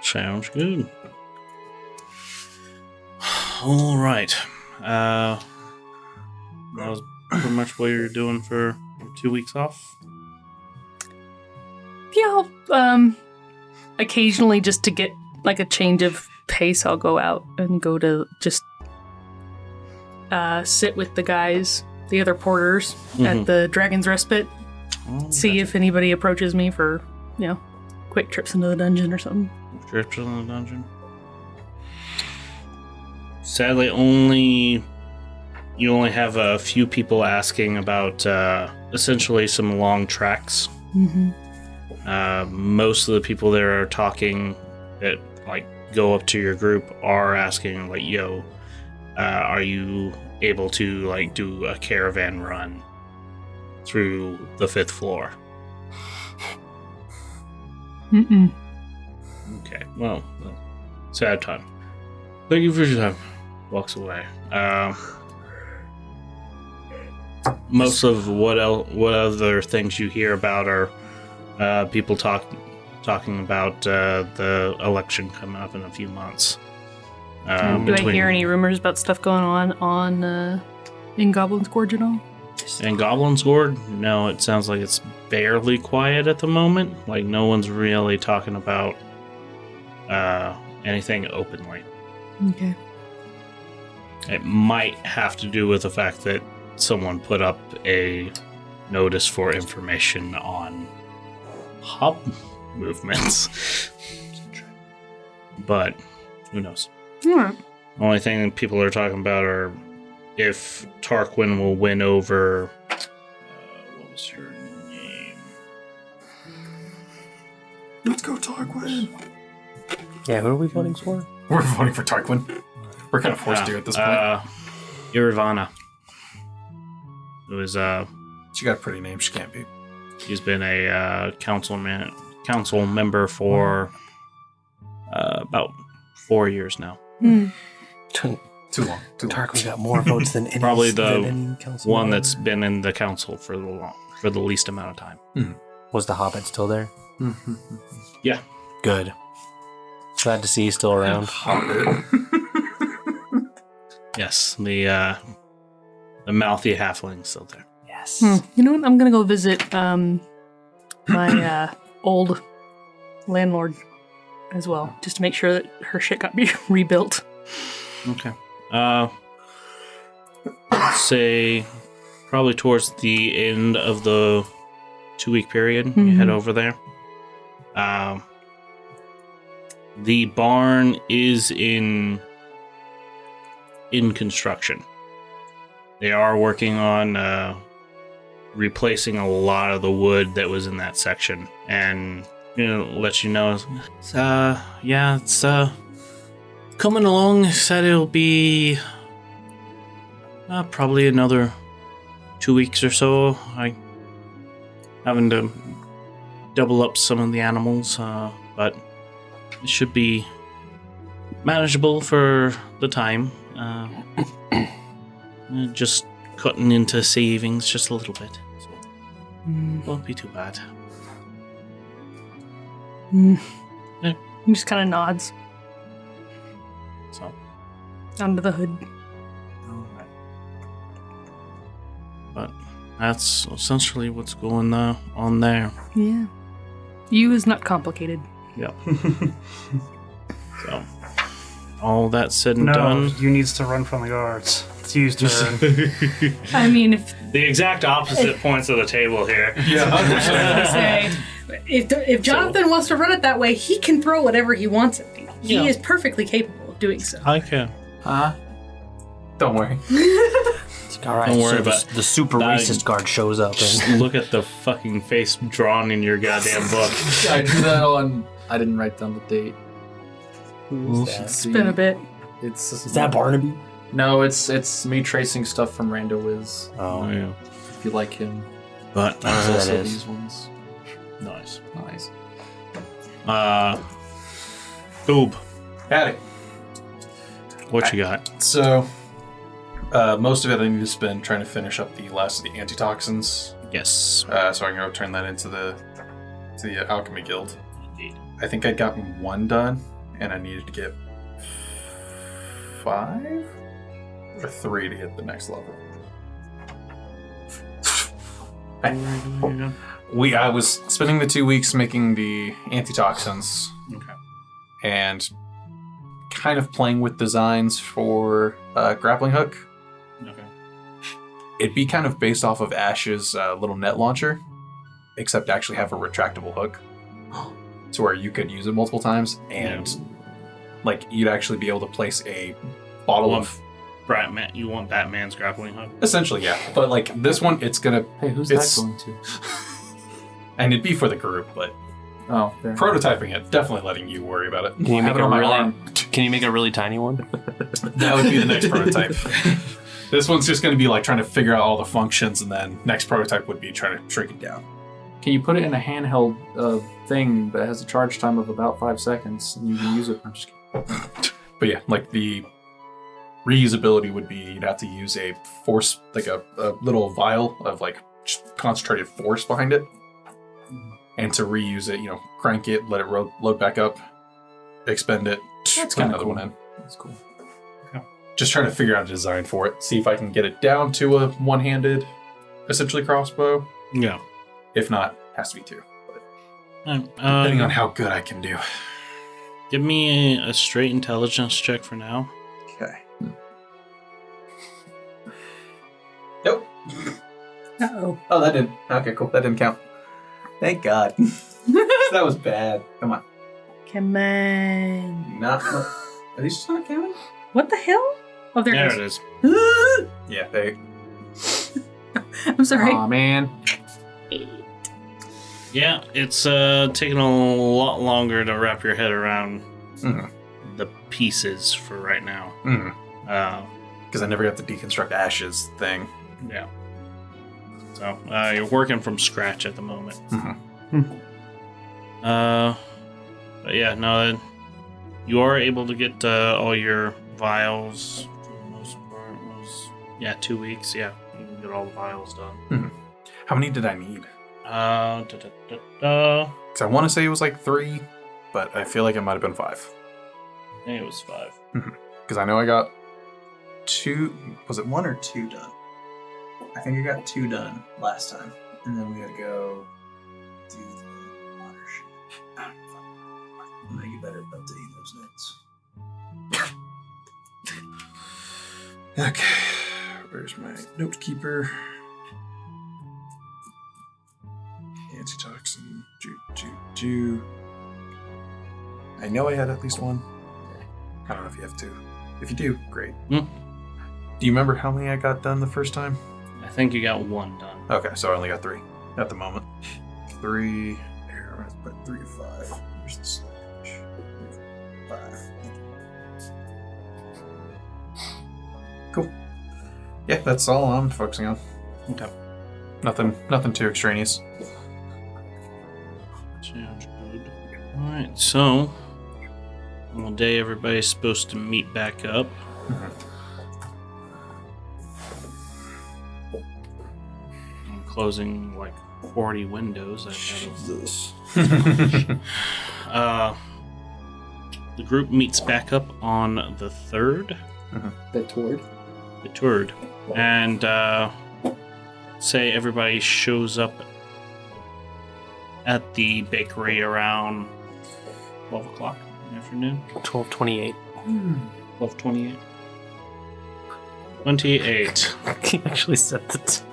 Sounds good. All right. That was pretty much what you're doing for your 2 weeks off. Yeah, occasionally just to get like a change of pace, I'll go out and go to just sit with the guys, the other porters at the Dragon's Respite. See if anybody approaches me for, quick trips into the dungeon or something. Trips in the dungeon. Sadly, you only have a few people asking about essentially some long tracks. Mm-hmm. Most of the people there are talking that go up to your group are asking are you able to do a caravan run through the 5th floor? Mm-mm. Okay, well, sad time. Thank you for your time. Walks away. Most of what other things you hear about are people talking about the election coming up in a few months. Do I hear any rumors about stuff going on in Goblin's Gorge at all? In Goblin's Gorge? No, it sounds like it's barely quiet at the moment. No one's really talking about anything openly. Okay. It might have to do with the fact that someone put up a notice for information on hub movements. But who knows? Alright. Only thing that people are talking about are if Tarquin will win over. What was her name? Let's go, Tarquin. Yeah, who are we voting for? We're voting for Tarquin. We're kind of forced to at this point. Irivana. It was She got a pretty name. She can't be. She's been a council member for about 4 years now. Hmm. Too long. Tarquin got more votes than any. Probably than the any council one member. that's been in the council for the least amount of time. Was the Hobbit still there? Yeah. Good. Glad to see he's still around. Yes, the mouthy halfling's still there. Yes. You know what? I'm gonna go visit my old landlord as well, just to make sure that her shit got rebuilt. Okay. Let's say probably towards the end of the 2-week period, you head over there. The barn is in construction. They are working on replacing a lot of the wood that was in that section, and let you know. It's coming along. Said it'll be probably another 2 weeks or so. I having to double up some of the animals, but it should be manageable for the time. Just cutting into savings just a little bit. So won't be too bad. Yeah. He just kind of nods So, under the hood. alright. But that's essentially what's going on there. Yeah. You is not complicated. Yep. So, all that said and No, done. you needs to run from the guards. It's used turn. I mean, if The exact opposite points of the table here. I say, if Jonathan wants to run it that way, he can throw whatever he wants at me. He Yeah. is perfectly capable of doing so. I can. Huh? Don't worry. All right, Don't worry so about the super that. racist guard shows up. Just And look at the fucking face drawn in your goddamn book. I drew that on. I didn't write down the date. Who is that? It's been a bit. It's is that Barnaby? No, it's me tracing stuff from Rando Wiz. Oh, yeah. If you like him, But, I don't know who that also is. these ones. nice. Nice. Boob, Howdy. what you got? So, most of it I need to spend trying to finish up the last of the antitoxins. Yes. So I can go turn that into the alchemy guild. Indeed. I think I'd gotten 1 done, and I needed to get 5 or 3 to hit the next level. I was spending the 2 weeks making the antitoxins. Okay. And kind of playing with designs for grappling hook. Okay. It'd be kind of based off of Ash's little net launcher, except actually have a retractable hook, to where you could use it multiple times, and like you'd actually be able to place a bottle of. Batman, you want Batman's grappling hook? Essentially, yeah. But like this one, it's gonna. Hey, who's It's- that going to? And it'd be for the group, but Oh, there. prototyping it, definitely letting you worry about it. Can you Have make it a on my really? arm. Can you make a really tiny one? That would be the next prototype. This one's just going to be like trying to figure out all the functions, and then next prototype would be trying to shrink it down. Can you put it in a handheld thing that has a charge time of about 5 seconds, and you can use it? I'm just kidding. But yeah, like the reusability would be you'd have to use a force, like a little vial of like concentrated force behind it. And to reuse it, crank it, let it load back up, expend it, That's put kinda another cool. one in. That's cool. Just trying to figure out a design for it. See if I can get it down to a one-handed, essentially crossbow. Yeah. If not, has to be 2. Depending Depending on how good I can do. Give me a straight intelligence check for now. Okay. Nope. Uh-oh. Oh, that didn't. Okay, cool. That didn't count. Thank God. That was bad. Come on. Come on. Not. Are these just not counting? What the hell? Oh, there There it it is. is. Yeah, they. I'm sorry. Aw, man. Yeah, it's taking a lot longer to wrap your head around Mhm. the pieces for right now. Because I never got to deconstruct Ash's thing. Yeah. So you're working from scratch at the moment. But yeah, no, you are able to get all your vials. Yeah, 2 weeks. Yeah, you can get all the vials done. How many did I need? I Because I want to say it was like 3, but I feel like it might have been 5. think it was 5. Because I know I got 2. Was it 1 or 2 done? I think I got 2 done last time, and then we had to go do the water shit. I'll make it better updating those notes. Okay, where's my note keeper? Antitoxin. I know I had at least 1. I don't know if you have 2. If you do, great. Do you remember how many I got done the first time? I think you got 1 done. Okay, so I only got 3 at the moment. 3. Here, I'm going to put 3 to 5. Where's the slash? 5. Cool. Yeah, that's all I'm focusing on. Okay. Nothing too extraneous. Sounds good. Alright, so one day everybody's supposed to meet back up. I'm closing like 40 windows. Jesus. The group meets back up on the 3rd. The Tord. The 3rd. And say everybody shows up at the bakery around 12 o'clock in the afternoon. 12:28. 12:28. 28. He actually said that.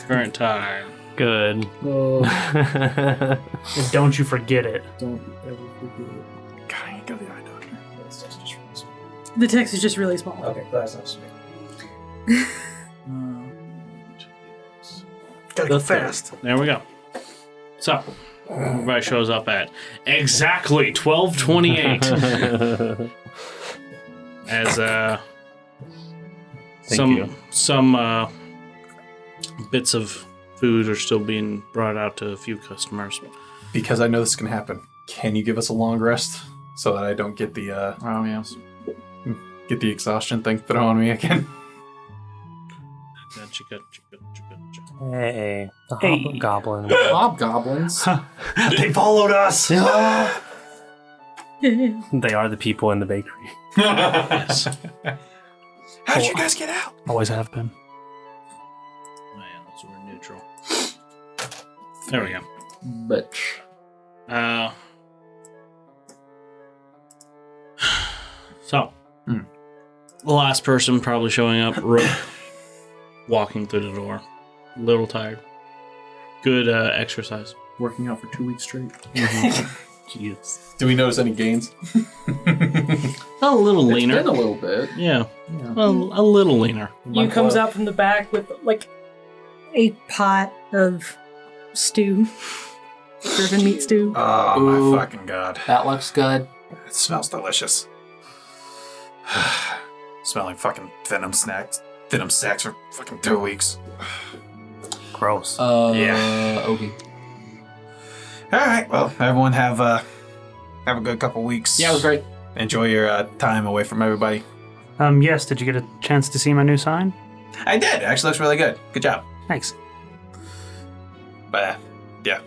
Current time. Good. Oh, And don't you forget it. don't ever forget it. God, I ain't got the eye doctor. That's just really small. The text is just really small. Okay, that's not sweet. Gotta go fast. There we go. So, everybody shows up at exactly 12:28. As Thank some bits of food are still being brought out to a few customers. Because I know this can happen. Can you give us a long rest so that I don't get the Oh, yes. get the exhaustion thing thrown on me again? Gotcha. Hey, the Hey. hobgoblin. Hobgoblins. They followed us. They are the people in the bakery. Yes. How'd you guys get out? Always have been. Man, those were neutral. There we go. Bitch. So, the last person probably showing up, Rook, walking through the door. A little tired. Good exercise. Working out for 2 weeks straight. Jesus. Do we notice any gains? A little It's leaner. been a little bit. Yeah, Yeah. a little leaner. You comes out from the back with like a pot of stew, driven meat stew. Oh Ooh. my fucking god. That looks good. It smells delicious. Smell like fucking venom snacks. Venom sacks for fucking 2 weeks. Gross. Yeah. Okay. Alright, well, everyone have a good couple weeks. Yeah, it was great. Enjoy your time away from everybody. Yes, did you get a chance to see my new sign? I did. It actually looks really good. Good job. Thanks. But yeah.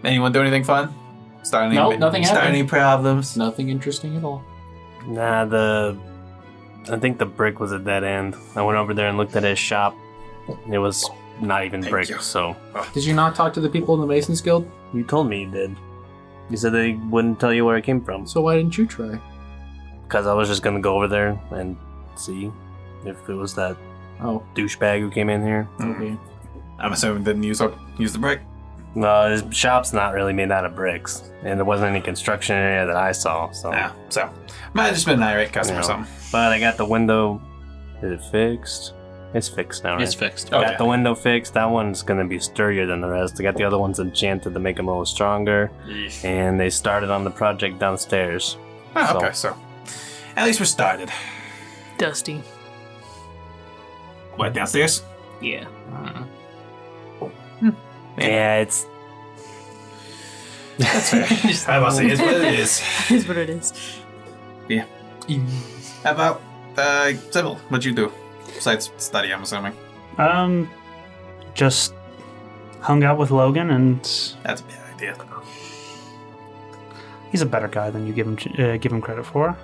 Anyone do anything fun? Start Nope, nothing Start happened. any problems? Nothing interesting at all. Nah, I think the brick was a dead end. I went over there and looked at his shop. It was not even Thank brick, you. so. Did you not talk to the people in the Masons Guild? You told me you did. You said they wouldn't tell you where it came from. So why didn't you try? Because I was just gonna go over there and see if it was that Oh, douchebag who came in here. okay. I'm assuming didn't use the brick. No, his shop's not really made out of bricks, and there wasn't any construction area that I saw. So, Yeah. So might have just been an irate customer or Yeah. something. but I got the window. Is it fixed? It's fixed now, right? It's fixed. Okay. Got the window fixed. That one's gonna be sturdier than the rest. I got the other ones enchanted to make them a little stronger, and they started on the project downstairs. Oh, So- okay, so at least we're started. Dusty. What, downstairs? Yeah. Yeah, it's That's fair. I must say, it's what it is. Is what it is. How about Sybil? What'd you do? besides study, I'm assuming. Just hung out with Logan, and That's a bad idea. he's a better guy than you give him credit for.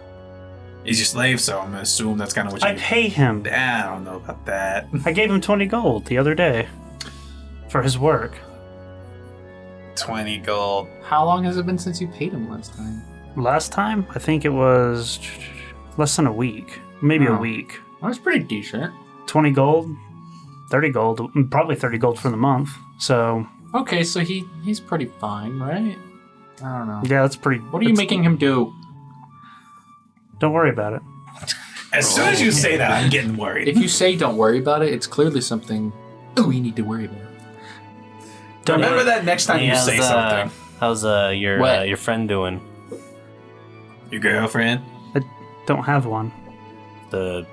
He's your slave, so I'm gonna assume that's kind of what you. I pay him. I don't know about that. I gave him 20 gold the other day for his work. 20 gold. How long has it been since you paid him last time? Last time, I think it was less than a week, maybe a week. That was pretty decent. 20 gold, 30 gold, probably 30 gold for the month. So Okay, so he's pretty fine, right? I don't know. yeah, that's pretty. What are you making him do? Don't worry about it. As soon as you say that, I'm getting worried. If you say don't worry about it, it's clearly something we need to worry about. Remember that next time you say something. How's your friend doing? Your girlfriend? I don't have one. The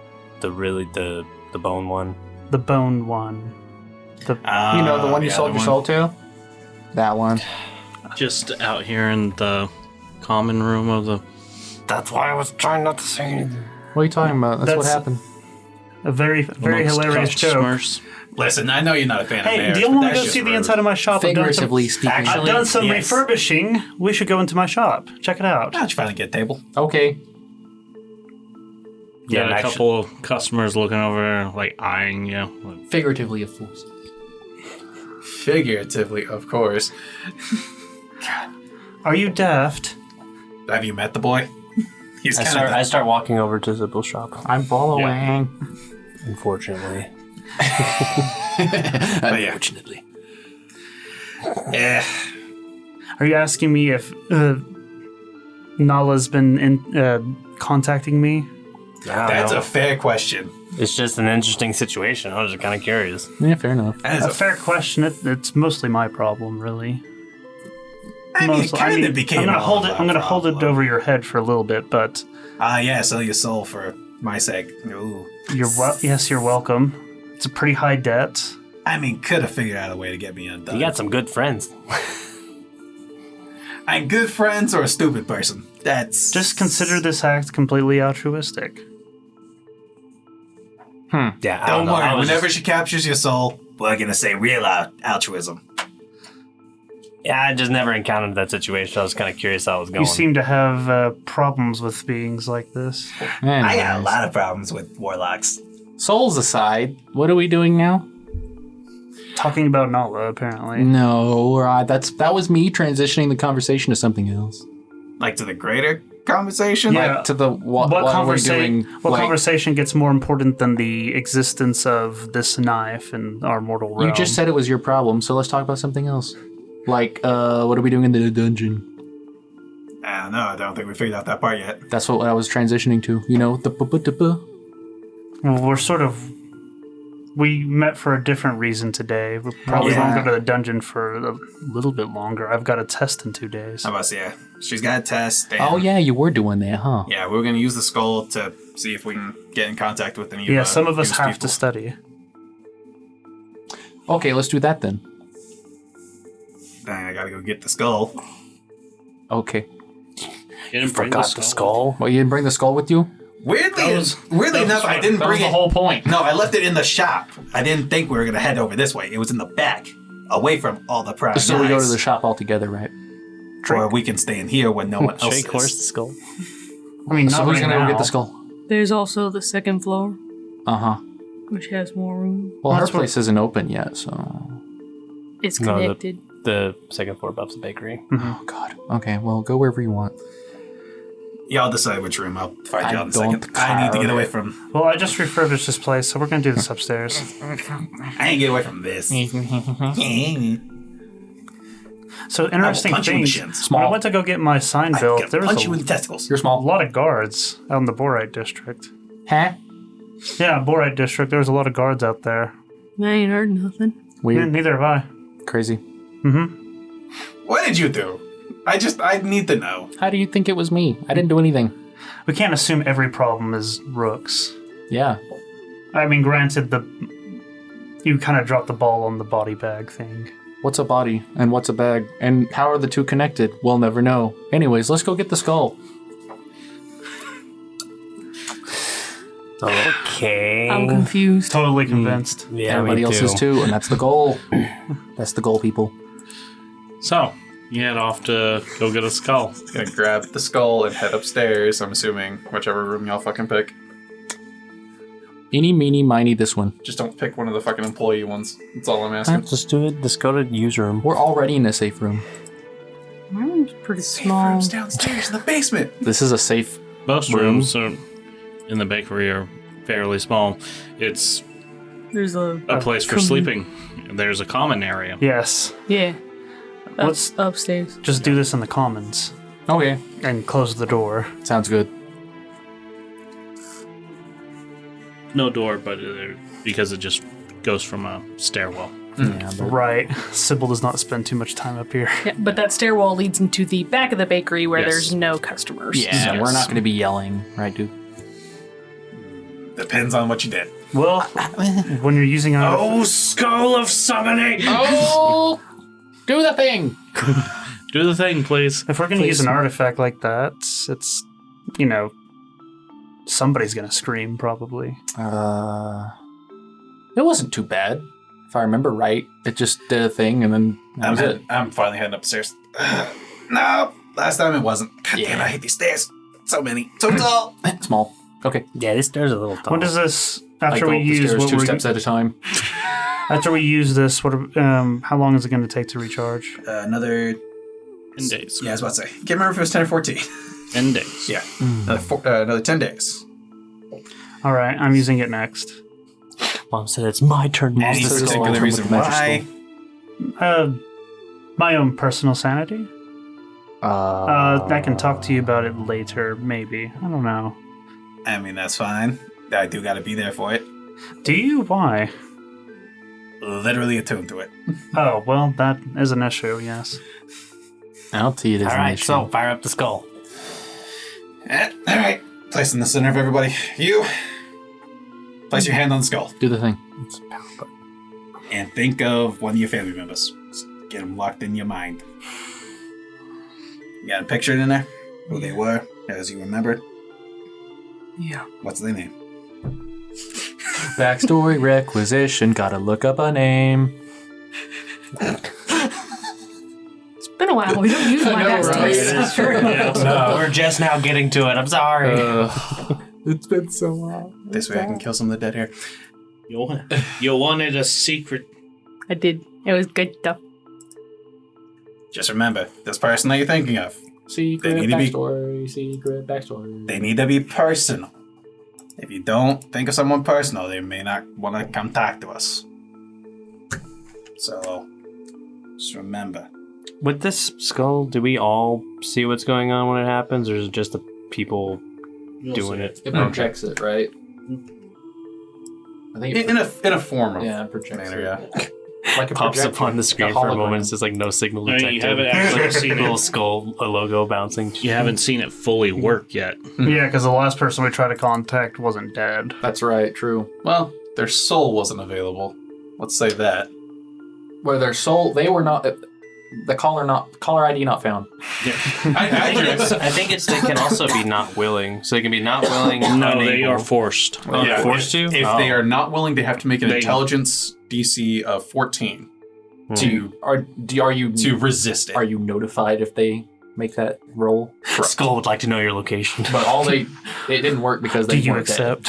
bone one. The bone one. You know, the one you sold your soul to? That one. Just out here in the common room of the. That's why I was trying not to say anything. What are you talking about? That's what That's- happened. A very amongst hilarious joke. customers. Listen, I know you're not a fan of Hey, theirs. do you but want to that's go just see the rude. inside of my shop? Figuratively speaking. I've done some yes. refurbishing. We should go into my shop. Check it out. How'd you finally get a table? Okay. Yeah, and a actually- couple of customers looking over, like eyeing you. Like, Figuratively, of course. Figuratively, of course. Are you daft? Have you met the boy? He's I kind of. start walking over to Zipple's shop. I'm following. Unfortunately. Unfortunately. Yeah. Are you asking me if Nala's been contacting me? That's a fair question. It's just an interesting situation. I was just kind of curious. Yeah, fair enough. That is A fair question. It's mostly my problem, really. I mean, it kind of became. I'm gonna all hold it. of I'm gonna our hold it problem. over your head for a little bit, but Yeah, sell your soul for my sake. Ooh. yes, you're welcome. It's a pretty high debt. I mean, could have figured out a way to get me undone. You got some good friends. I'm good friends or a stupid person. That's Just consider this act completely altruistic. Yeah, I Don't know. I worry. was Whenever just- she captures your soul, we're gonna say real altruism. I just never encountered that situation. I was kind of curious how it was going. You seem to have problems with beings like this. I got a lot of problems with warlocks. Souls aside, what are we doing now? Talking about Nala, apparently. No, that was me transitioning the conversation to something else. Like to the greater conversation. Yeah. Like to the what What, are we doing? what like, conversation gets more important than the existence of this knife in our mortal realm? you just said it was your problem, so let's talk about something else. Like, what are we doing in the dungeon? I don't know. I don't think we figured out that part yet. That's what I was transitioning to. You know, the Well, we met for a different reason today. We probably won't go to the dungeon for a little bit longer. I've got a test in 2 days. How about yeah? She's got a test. And Oh yeah, you were doing that, huh? Yeah, we're gonna use the skull to see if we can get in contact with any. Yeah, some of us these have people. to study. Okay, let's do that then. Dang, I gotta go get the skull. Okay. You didn't bring Forgot the skull. Well, you didn't bring the skull with you? Weirdly enough, I didn't bring it. whole point. No, I left it in the shop. I didn't think we were gonna head over this way. It was in the back, away from all the prize. So we go to the shop all together, right? Or we can stay in here when no one else Drake horse is. the skull. I mean, So not who's right gonna now. go get the skull? There's also the second floor, Uh-huh. which has more room. Well, her That's what- place isn't open yet, so... It's No, connected. The second floor above the bakery. Oh, God. Okay, well, go wherever you want. Y'all decide which room. I'll find I you out in a don't second. I need to get care. away from. Well, I just refurbished this place, so we're gonna do this upstairs. I ain't get away from this. So interesting punch you in the thing. shins. When I went to go get my sign I'm built, gonna there was punch you in a the testicles. You're small. lot of guards out in the Borite district. Huh? Yeah, Borite district. There was a lot of guards out there. I ain't heard nothing. Weird. Neither have I. Crazy. What did you do? I need to know. How do you think it was me? I didn't do anything. We can't assume every problem is Rook's. Yeah. I mean, granted, you kind of dropped the ball on the body bag thing. What's a body and what's a bag? And how are the two connected? We'll never know. Anyways, let's go get the skull. Okay. I'm confused. Totally convinced. Yeah, Everybody me else is too, and that's the goal. That's the goal, people. So, you head off to go get a skull. Gonna grab the skull and head upstairs. I'm assuming whichever room y'all fucking pick. Eeny, meeny, miny, this one. Just don't pick one of the fucking employee ones. That's all I'm asking. Let's do it. Let's go to use room. We're already in a safe room. My room's pretty small. Room's downstairs in the basement. This is a safe. Most Room. rooms are in the bakery are fairly small. It's There's a place for sleeping. There's a common area. Yes. Yeah. Let's Upstairs. just do this in the commons Okay, and close the door. sounds good. No door, but because it just goes from a stairwell. Yeah, but Right. Sybil does not spend too much time up here. Yeah, but that stairwell leads into the back of the bakery where Yes. there's no customers. yeah, we're not going to be yelling, right, dude? Depends on what you did. Well, when you're using a Oh, skull of summoning! Oh, do the thing. Do the thing, please. if we're going to use an artifact like that, it's somebody's going to scream probably. It wasn't too bad, if I remember right. It just did a thing, and then that was it. I'm finally heading upstairs. No, last time it wasn't. God damn, I hate these stairs. So many. So tall. Small. Okay. Yeah, this stairs a little tall. When does this I after go we up the use stairs what 2 we're steps at a time. after we use this, what how long is it going to take to recharge? Another. 10 days. Yeah, I was about to say. Can't remember if it was 10 or 14. 10 days. Yeah. Another 10 days. All right, I'm using it next. Mom said it's my turn. Mom Any said it's particular all reason with the magic why? My own personal sanity. Uh, I can talk to you about it later, maybe. I don't know. I mean, that's fine. I do got to be there for it. Do you? Why? Literally attuned to it. Oh, well, that is an issue, yes. I'll tell you it is All an right, issue. so fire up the skull. All right. Place in the center of everybody. You. Place your hand on the skull. Do the thing. And think of one of your family members. Just get them locked in your mind. You got a picture in there? Who they were, as you remembered? Yeah. What's their name? Backstory requisition. Gotta look up a name. It's been a while. We don't use my backstory stuff very much. No, we're just now getting to it. I'm sorry. It's been so long. This way I can kill some of the dead hair. You wanted a secret. I did. It was good stuff. Just remember, this person that you're thinking of, Secret They need to be- backstory. Secret backstory. they need to be personal. If you don't think of someone personal, they may not want to come talk to us. So, just remember. With this skull, do we all see what's going on when it happens, or is it just the people doing it? It projects it, right? I think In a form of it projects manner, it. yeah. Like a Pops up projector, on the screen a for a hologram. moment. It's just like no signal I mean, detected. you haven't actually Like, seen little it. skull, a logo bouncing. You haven't seen it fully work yet. Yeah, because the last person we tried to contact wasn't dead. That's right, true. Well, their soul wasn't available. Let's say that. Where their soul, they were not. The caller ID not found. I think it's they can also be not willing. So they can be not willing. No, they unable. are forced. Yeah, forced to? If Oh. they are not willing, they have to make an They- intelligence DC of 14 to Are you resist it. Are you notified if they make that roll? Skull would like to know your location. But it didn't work because Do they you weren't dead. accept?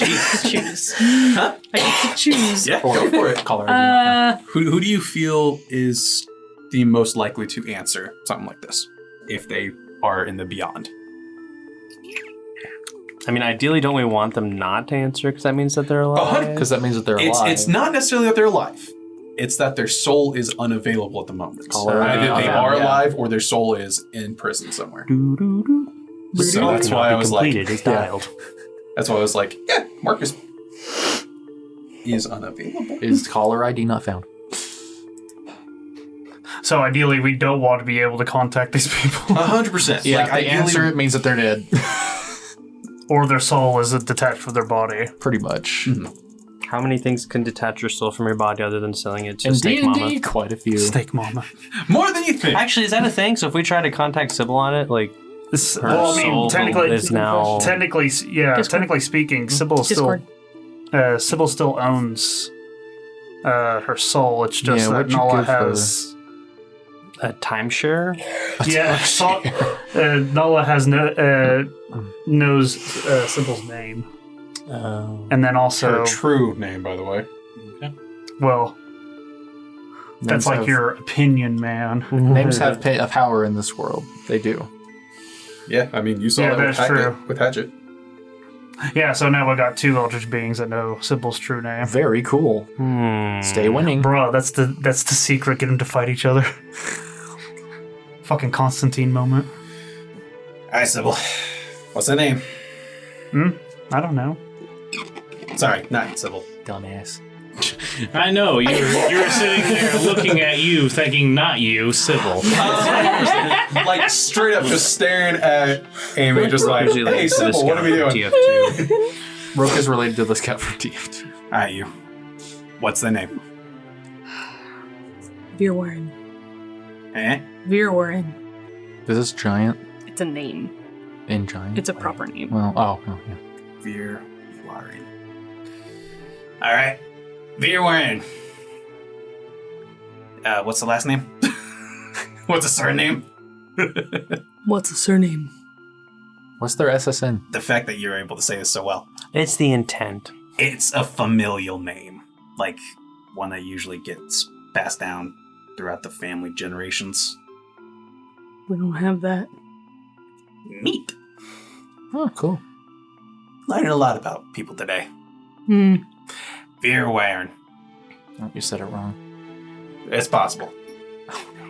Choose. I get to choose. Yeah, go for it. Caller ID not found. Who do you feel is the most likely to answer something like this if they are in the beyond? I mean, ideally, don't we want them not to answer because that means that they're alive? Because that means that they're alive. It's not necessarily that they're alive. It's that their soul is unavailable at the moment. Caller Either ID they not are found, yeah. alive or their soul is in prison somewhere. The So that's why I was like, completed is dialed. that's why I was like, yeah, Marcus is unavailable. Is caller ID not found? So ideally, we don't want to be able to contact these people, 100%. Yeah, Like, if they ideally- answer it means that they're dead. or their soul is detached from their body. Pretty much. How many things can detach your soul from your body other than selling it to In Snake Mama? D&D, quite a few. Snake Mama. more than you think. Actually, is that a thing? So if we try to contact Sybil on it, like her Well, I mean, soul technically, is now. technically speaking, Sybil is still Discord. Sybil still owns her soul. It's just that what'd you Nala give her? has. A timeshare? Nala has knows Sybil's name, and then also Her true name, by the way. well, that's like your opinion, man. Names have power in this world. They do. Yeah, I mean, you saw Yeah, that with that's true. With Hatchet. Yeah, so now we got two Eldritch beings that know Sybil's true name. Very cool. Stay winning. Bro, that's the secret. Get them to fight each other. Fucking Constantine moment. Alright, Sybil. What's her name? I don't know. Sorry, not Sybil. Dumbass. I know, you were sitting there looking at you, thinking, not you, Sybil. Like, straight up just staring at Amy, just like, Usually hey, to the Sybil, what are we doing? TF2. Rook is related to the scout from TF2. Alright, you. What's the name? Veerwarren. Eh? Veerwarren. Is this giant It's a name. in giant? It's a proper name. Well, yeah. Veer Warren. Alright. Veer Warren. What's the last name? What's the surname? What's the surname? What's their SSN? The fact that you're able to say this so well. It's the intent. It's a familial name. Like one that usually gets passed down throughout the family generations. We don't have that. Neat. Oh, cool. Learning a lot about people today. Veer Warren. Oh, you said it wrong. It's possible.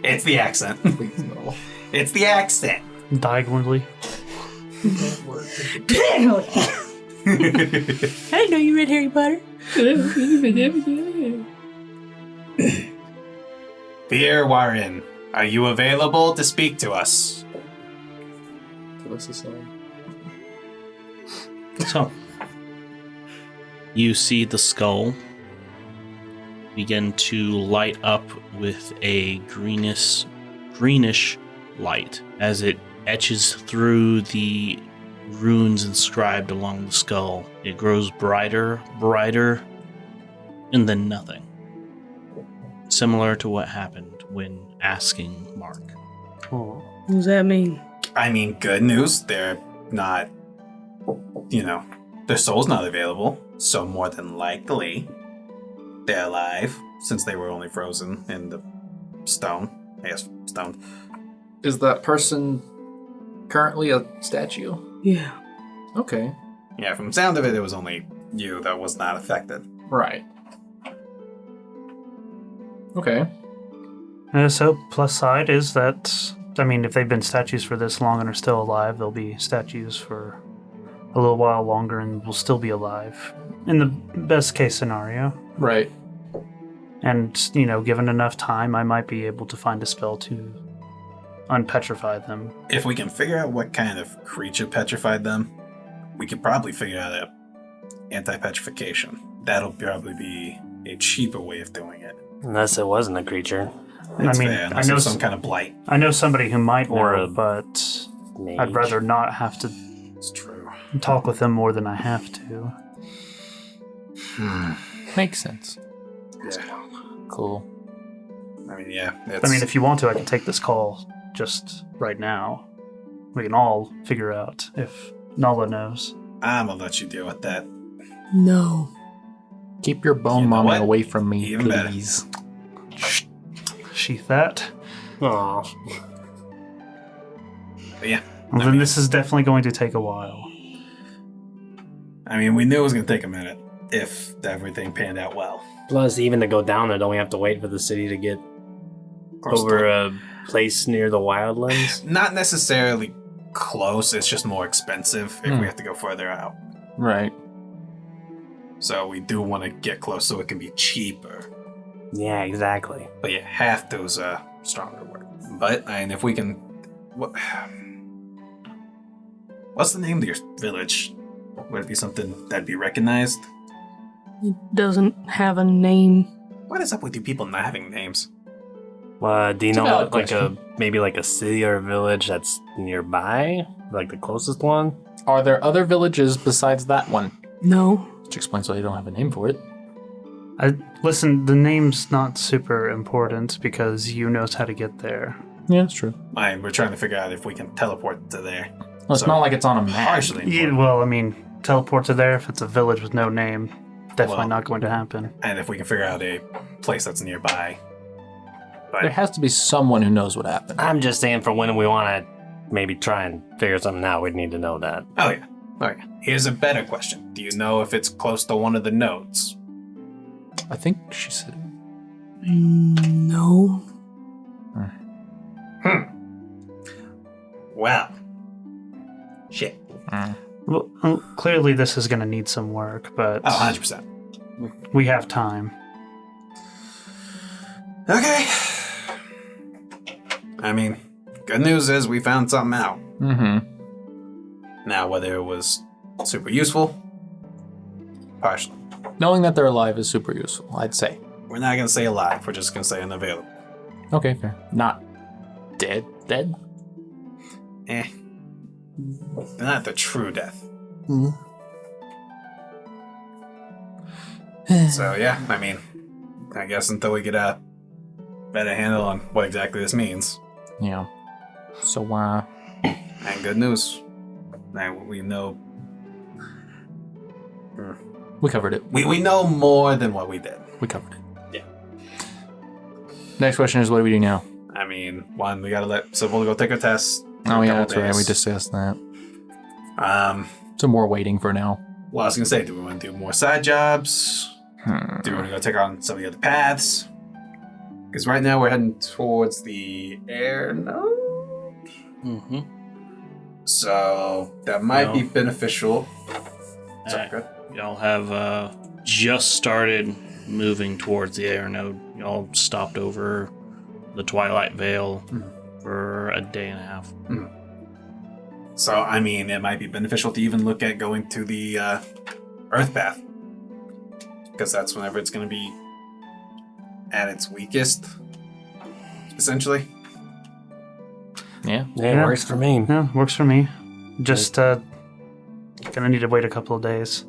It's the accent. Please no. It's the accent. Diagonally. I didn't know you read Harry Potter. Veer Warren, are you available to speak to us? Give us a sign. So, you see the skull begin to light up with a greenish light as it etches through the runes inscribed along the skull. It grows brighter, and then nothing. Similar to what happened when asking Mark. What does that mean? I mean, good news. They're not, their soul's not available. So more than likely, they're alive since they were only frozen in the stone. I guess stone. Is that person currently a statue? Yeah. Okay. Yeah, from the sound of it, it was only you that was not affected. Right. Okay. So, plus side is that, I mean, if they've been statues for this long and are still alive, they'll be statues for a little while longer and will still be alive. In the best case scenario. Right. And, given enough time, I might be able to find a spell to unpetrify them. If we can figure out what kind of creature petrified them, we could probably figure out a anti-petrification. That'll probably be a cheaper way of doing it. Unless it wasn't a creature. It's I mean, fair, unless I know it's some kind of blight. I know somebody who might Or know, a but Mage. I'd rather not have to It's true. talk with them more than I have to. Makes sense. Yeah. Cool. I mean, yeah. I mean, if you want to, I can take this call just right now. We can all figure out if Nala knows. I'm gonna let you deal with that. No. Keep your bone You know mommy what? away from me, Even better. please. Sheath that. Aw. But yeah. Well, then this is definitely going to take a while. I mean, we knew it was gonna take a minute if everything panned out well. Plus, even to go down there, don't we have to wait for the city to get over a place near the wildlands? Not necessarily close, it's just more expensive if we have to go further out. Right. So we do want to get close so it can be cheaper. Yeah, exactly. But yeah, half those stronger work. But and if we can, what's the name of your village? Would it be something that'd be recognized? It doesn't have a name. What is up with you people not having names? Do you It's a know valid like question. maybe like a city or a village that's nearby? Like the closest one? Are there other villages besides that one? No. Which explains why you don't have a name for it. Listen, the name's not super important because you knows how to get there. Yeah, that's true. We're trying to figure out if we can teleport to there. Well, it's not like it's on a map. Partially Yeah, important. well, I mean, teleport to there if it's a village with no name. Definitely Well, not going to happen. And if we can figure out a place that's nearby. There has to be someone who knows what happened. I'm just saying for when we want to maybe try and figure something out, we'd need to know that. Oh, yeah. Okay. Here's a better question. Do you know if it's close to one of the nodes? I think she said. No. Well. Shit. Well, clearly this is going to need some work, but Oh, 100%. we have time. Okay. I mean, good news is we found something out. Mm-hmm. Now, whether it was super useful, partially. Knowing that they're alive is super useful, I'd say. We're not going to say alive, we're just going to say unavailable. Okay, fair. Not dead. Dead? Eh. They're not the true death. So, yeah, I mean, I guess until we get a better handle on what exactly this means. Yeah. So, And good news. Now we know. we covered it. We know more than what we did. We covered it. Yeah. Next question is, what do we do now? I mean, one, we gotta let Sybil go take her test. Oh, in a yeah, couple that's right. days. We discussed that. So more waiting for now. Well, I was gonna say, do we want to do more side jobs? Do we want to go take on some of the other paths? Because right now we're heading towards the air node. Mm-hmm. So that might be beneficial. Sorry, go ahead. Y'all have just started moving towards the air node. Y'all stopped over the Twilight Vale for a day and a half. So, I mean, it might be beneficial to even look at going to the Earth path. Because that's whenever it's going to be at its weakest, essentially. Yeah. Yeah, it works for me. Yeah, works for me. Just gonna need to wait a couple of days.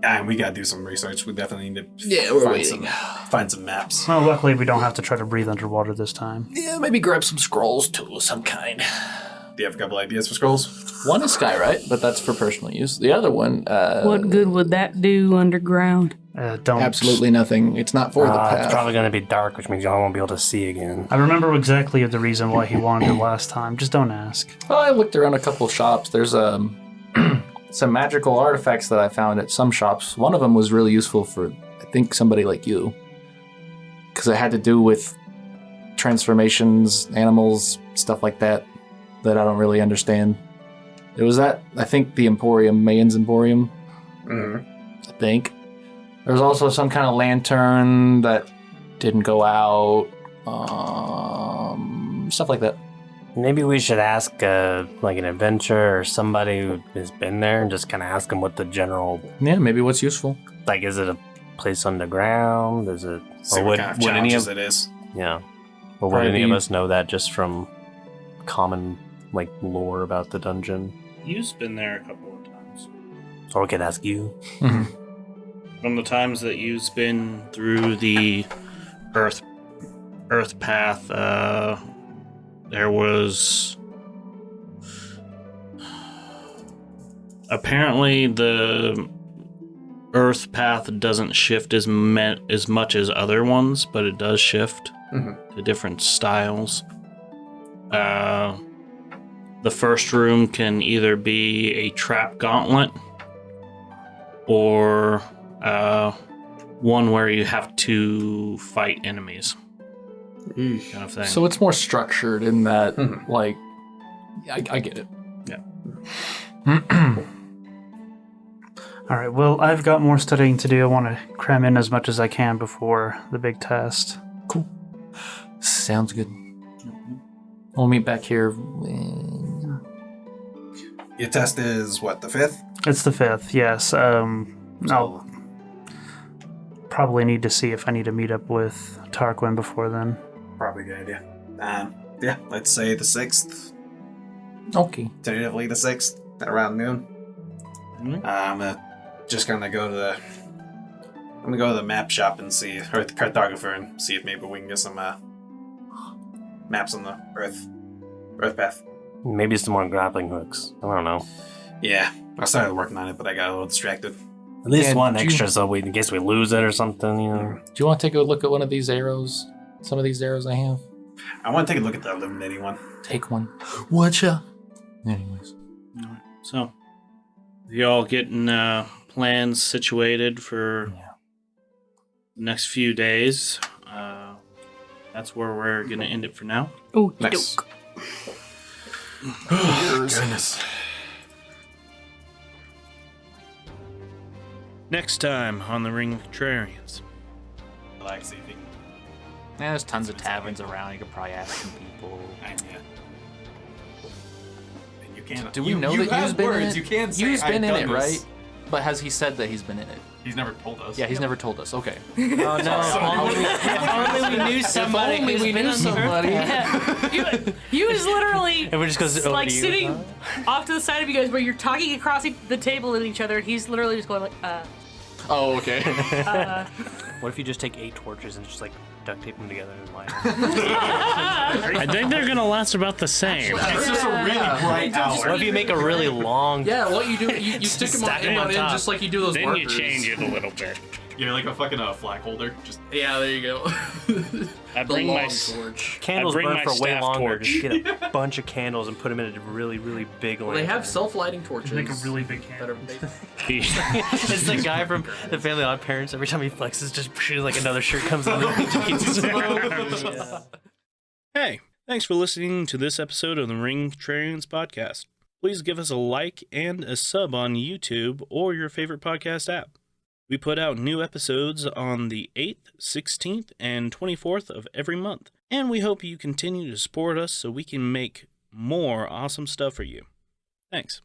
And we got to do some research. We definitely need to we're find waiting. find some maps. Well, luckily we don't have to try to breathe underwater this time. Yeah, maybe grab some scrolls too of some kind. Do you have a couple ideas for scrolls? One is Skywrite, but that's for personal use. The other one, What good would that do underground? Don't absolutely nothing. It's not for the path. It's probably going to be dark, which means y'all won't be able to see again. I remember exactly the reason why he wanted it last time. Just don't ask. Well, I looked around a couple shops. There's some magical artifacts that I found at some shops. One of them was really useful for, I think, somebody like you. Because it had to do with transformations, animals, stuff like that I don't really understand. It was at, I think, the Emporium, Mayan's Emporium. I think. There was also some kind of lantern that didn't go out. Stuff like that. Maybe we should ask like an adventurer or somebody who has been there and just kind of ask them what the general... Yeah, maybe what's useful. Like, is it a place underground? Is it... See what kind of challenges it is. Yeah. Or would Probably any of be- us know that just from common, like, lore about the dungeon? You've been there a couple of times. Or we could ask you. From the times that you've been through the Earth path, there was apparently the Earth path doesn't shift as much as other ones, but it does shift to different styles. The first room can either be a trap gauntlet or one where you have to fight enemies, kind of thing. So it's more structured in that, like, I get it. Yeah. All right, well, I've got more studying to do. I want to cram in as much as I can before the big test. Cool. Sounds good. We'll meet back here. Your test is what, the 5th? It's the 5th, yes. I'll probably need to see if I need to meet up with Tarquin before then. Probably a good idea. Yeah, let's say the 6th. Okay. Tentatively the 6th at around noon. I'm just gonna go to the I'm gonna go to the map shop and see, or the cartographer, and see if maybe we can get some maps on the Earth path. Maybe some more grappling hooks. I don't know. Yeah, I started working on it, but I got a little distracted. At least Yeah, one do you- extra, so in case we lose it or something, you know. Do you want to take a look at one of these arrows? Some of these arrows I have? I want to take a look at the illuminating one. Take one. Whatcha? Anyways. So, you all getting plans situated for the next few days. That's where we're going to end it for now. Oh, Nice. doke. Goodness. Next time on the Ring of Contrarians. Like, see if he can. Yeah, there's tons of taverns around. You could probably ask some people. You can't. Do we you, know you that have you've been in words. it? You can't say You've I've been in done it, this. right? But has he said that he's been in it? He's never told us. Yeah, he's never told us. Okay. Oh no! If only we knew somebody. only we knew somebody. Yeah. He was literally If it just goes over like to you, sitting off to the side of you guys where you're talking across the table at each other, and he's literally just going like, Oh, okay. What if you just take 8 torches and just like duct tape them together and light? I think they're going to last about the same. It's just a really bright hour. What if you make a really long? Yeah, what you do, you stick them on Stack 'em end on on end top. just like you do those Then markers. you change it a little bit. You're like a fucking flag holder. Just Yeah, there you go. I The bring my long torch. Candles I bring burn my for way staff longer. torch. Just get a bunch of candles and put them in a really, really big Well, lantern. they have self-lighting torches. Make a really big that candle. are It's the guy from the Family Odd Parents. Every time he flexes, just like another shirt comes on. Hey, thanks for listening to this episode of the Ring Contrarians podcast. Please give us a like and a sub on YouTube or your favorite podcast app. We put out new episodes on the 8th, 16th, and 24th of every month, and we hope you continue to support us so we can make more awesome stuff for you. Thanks.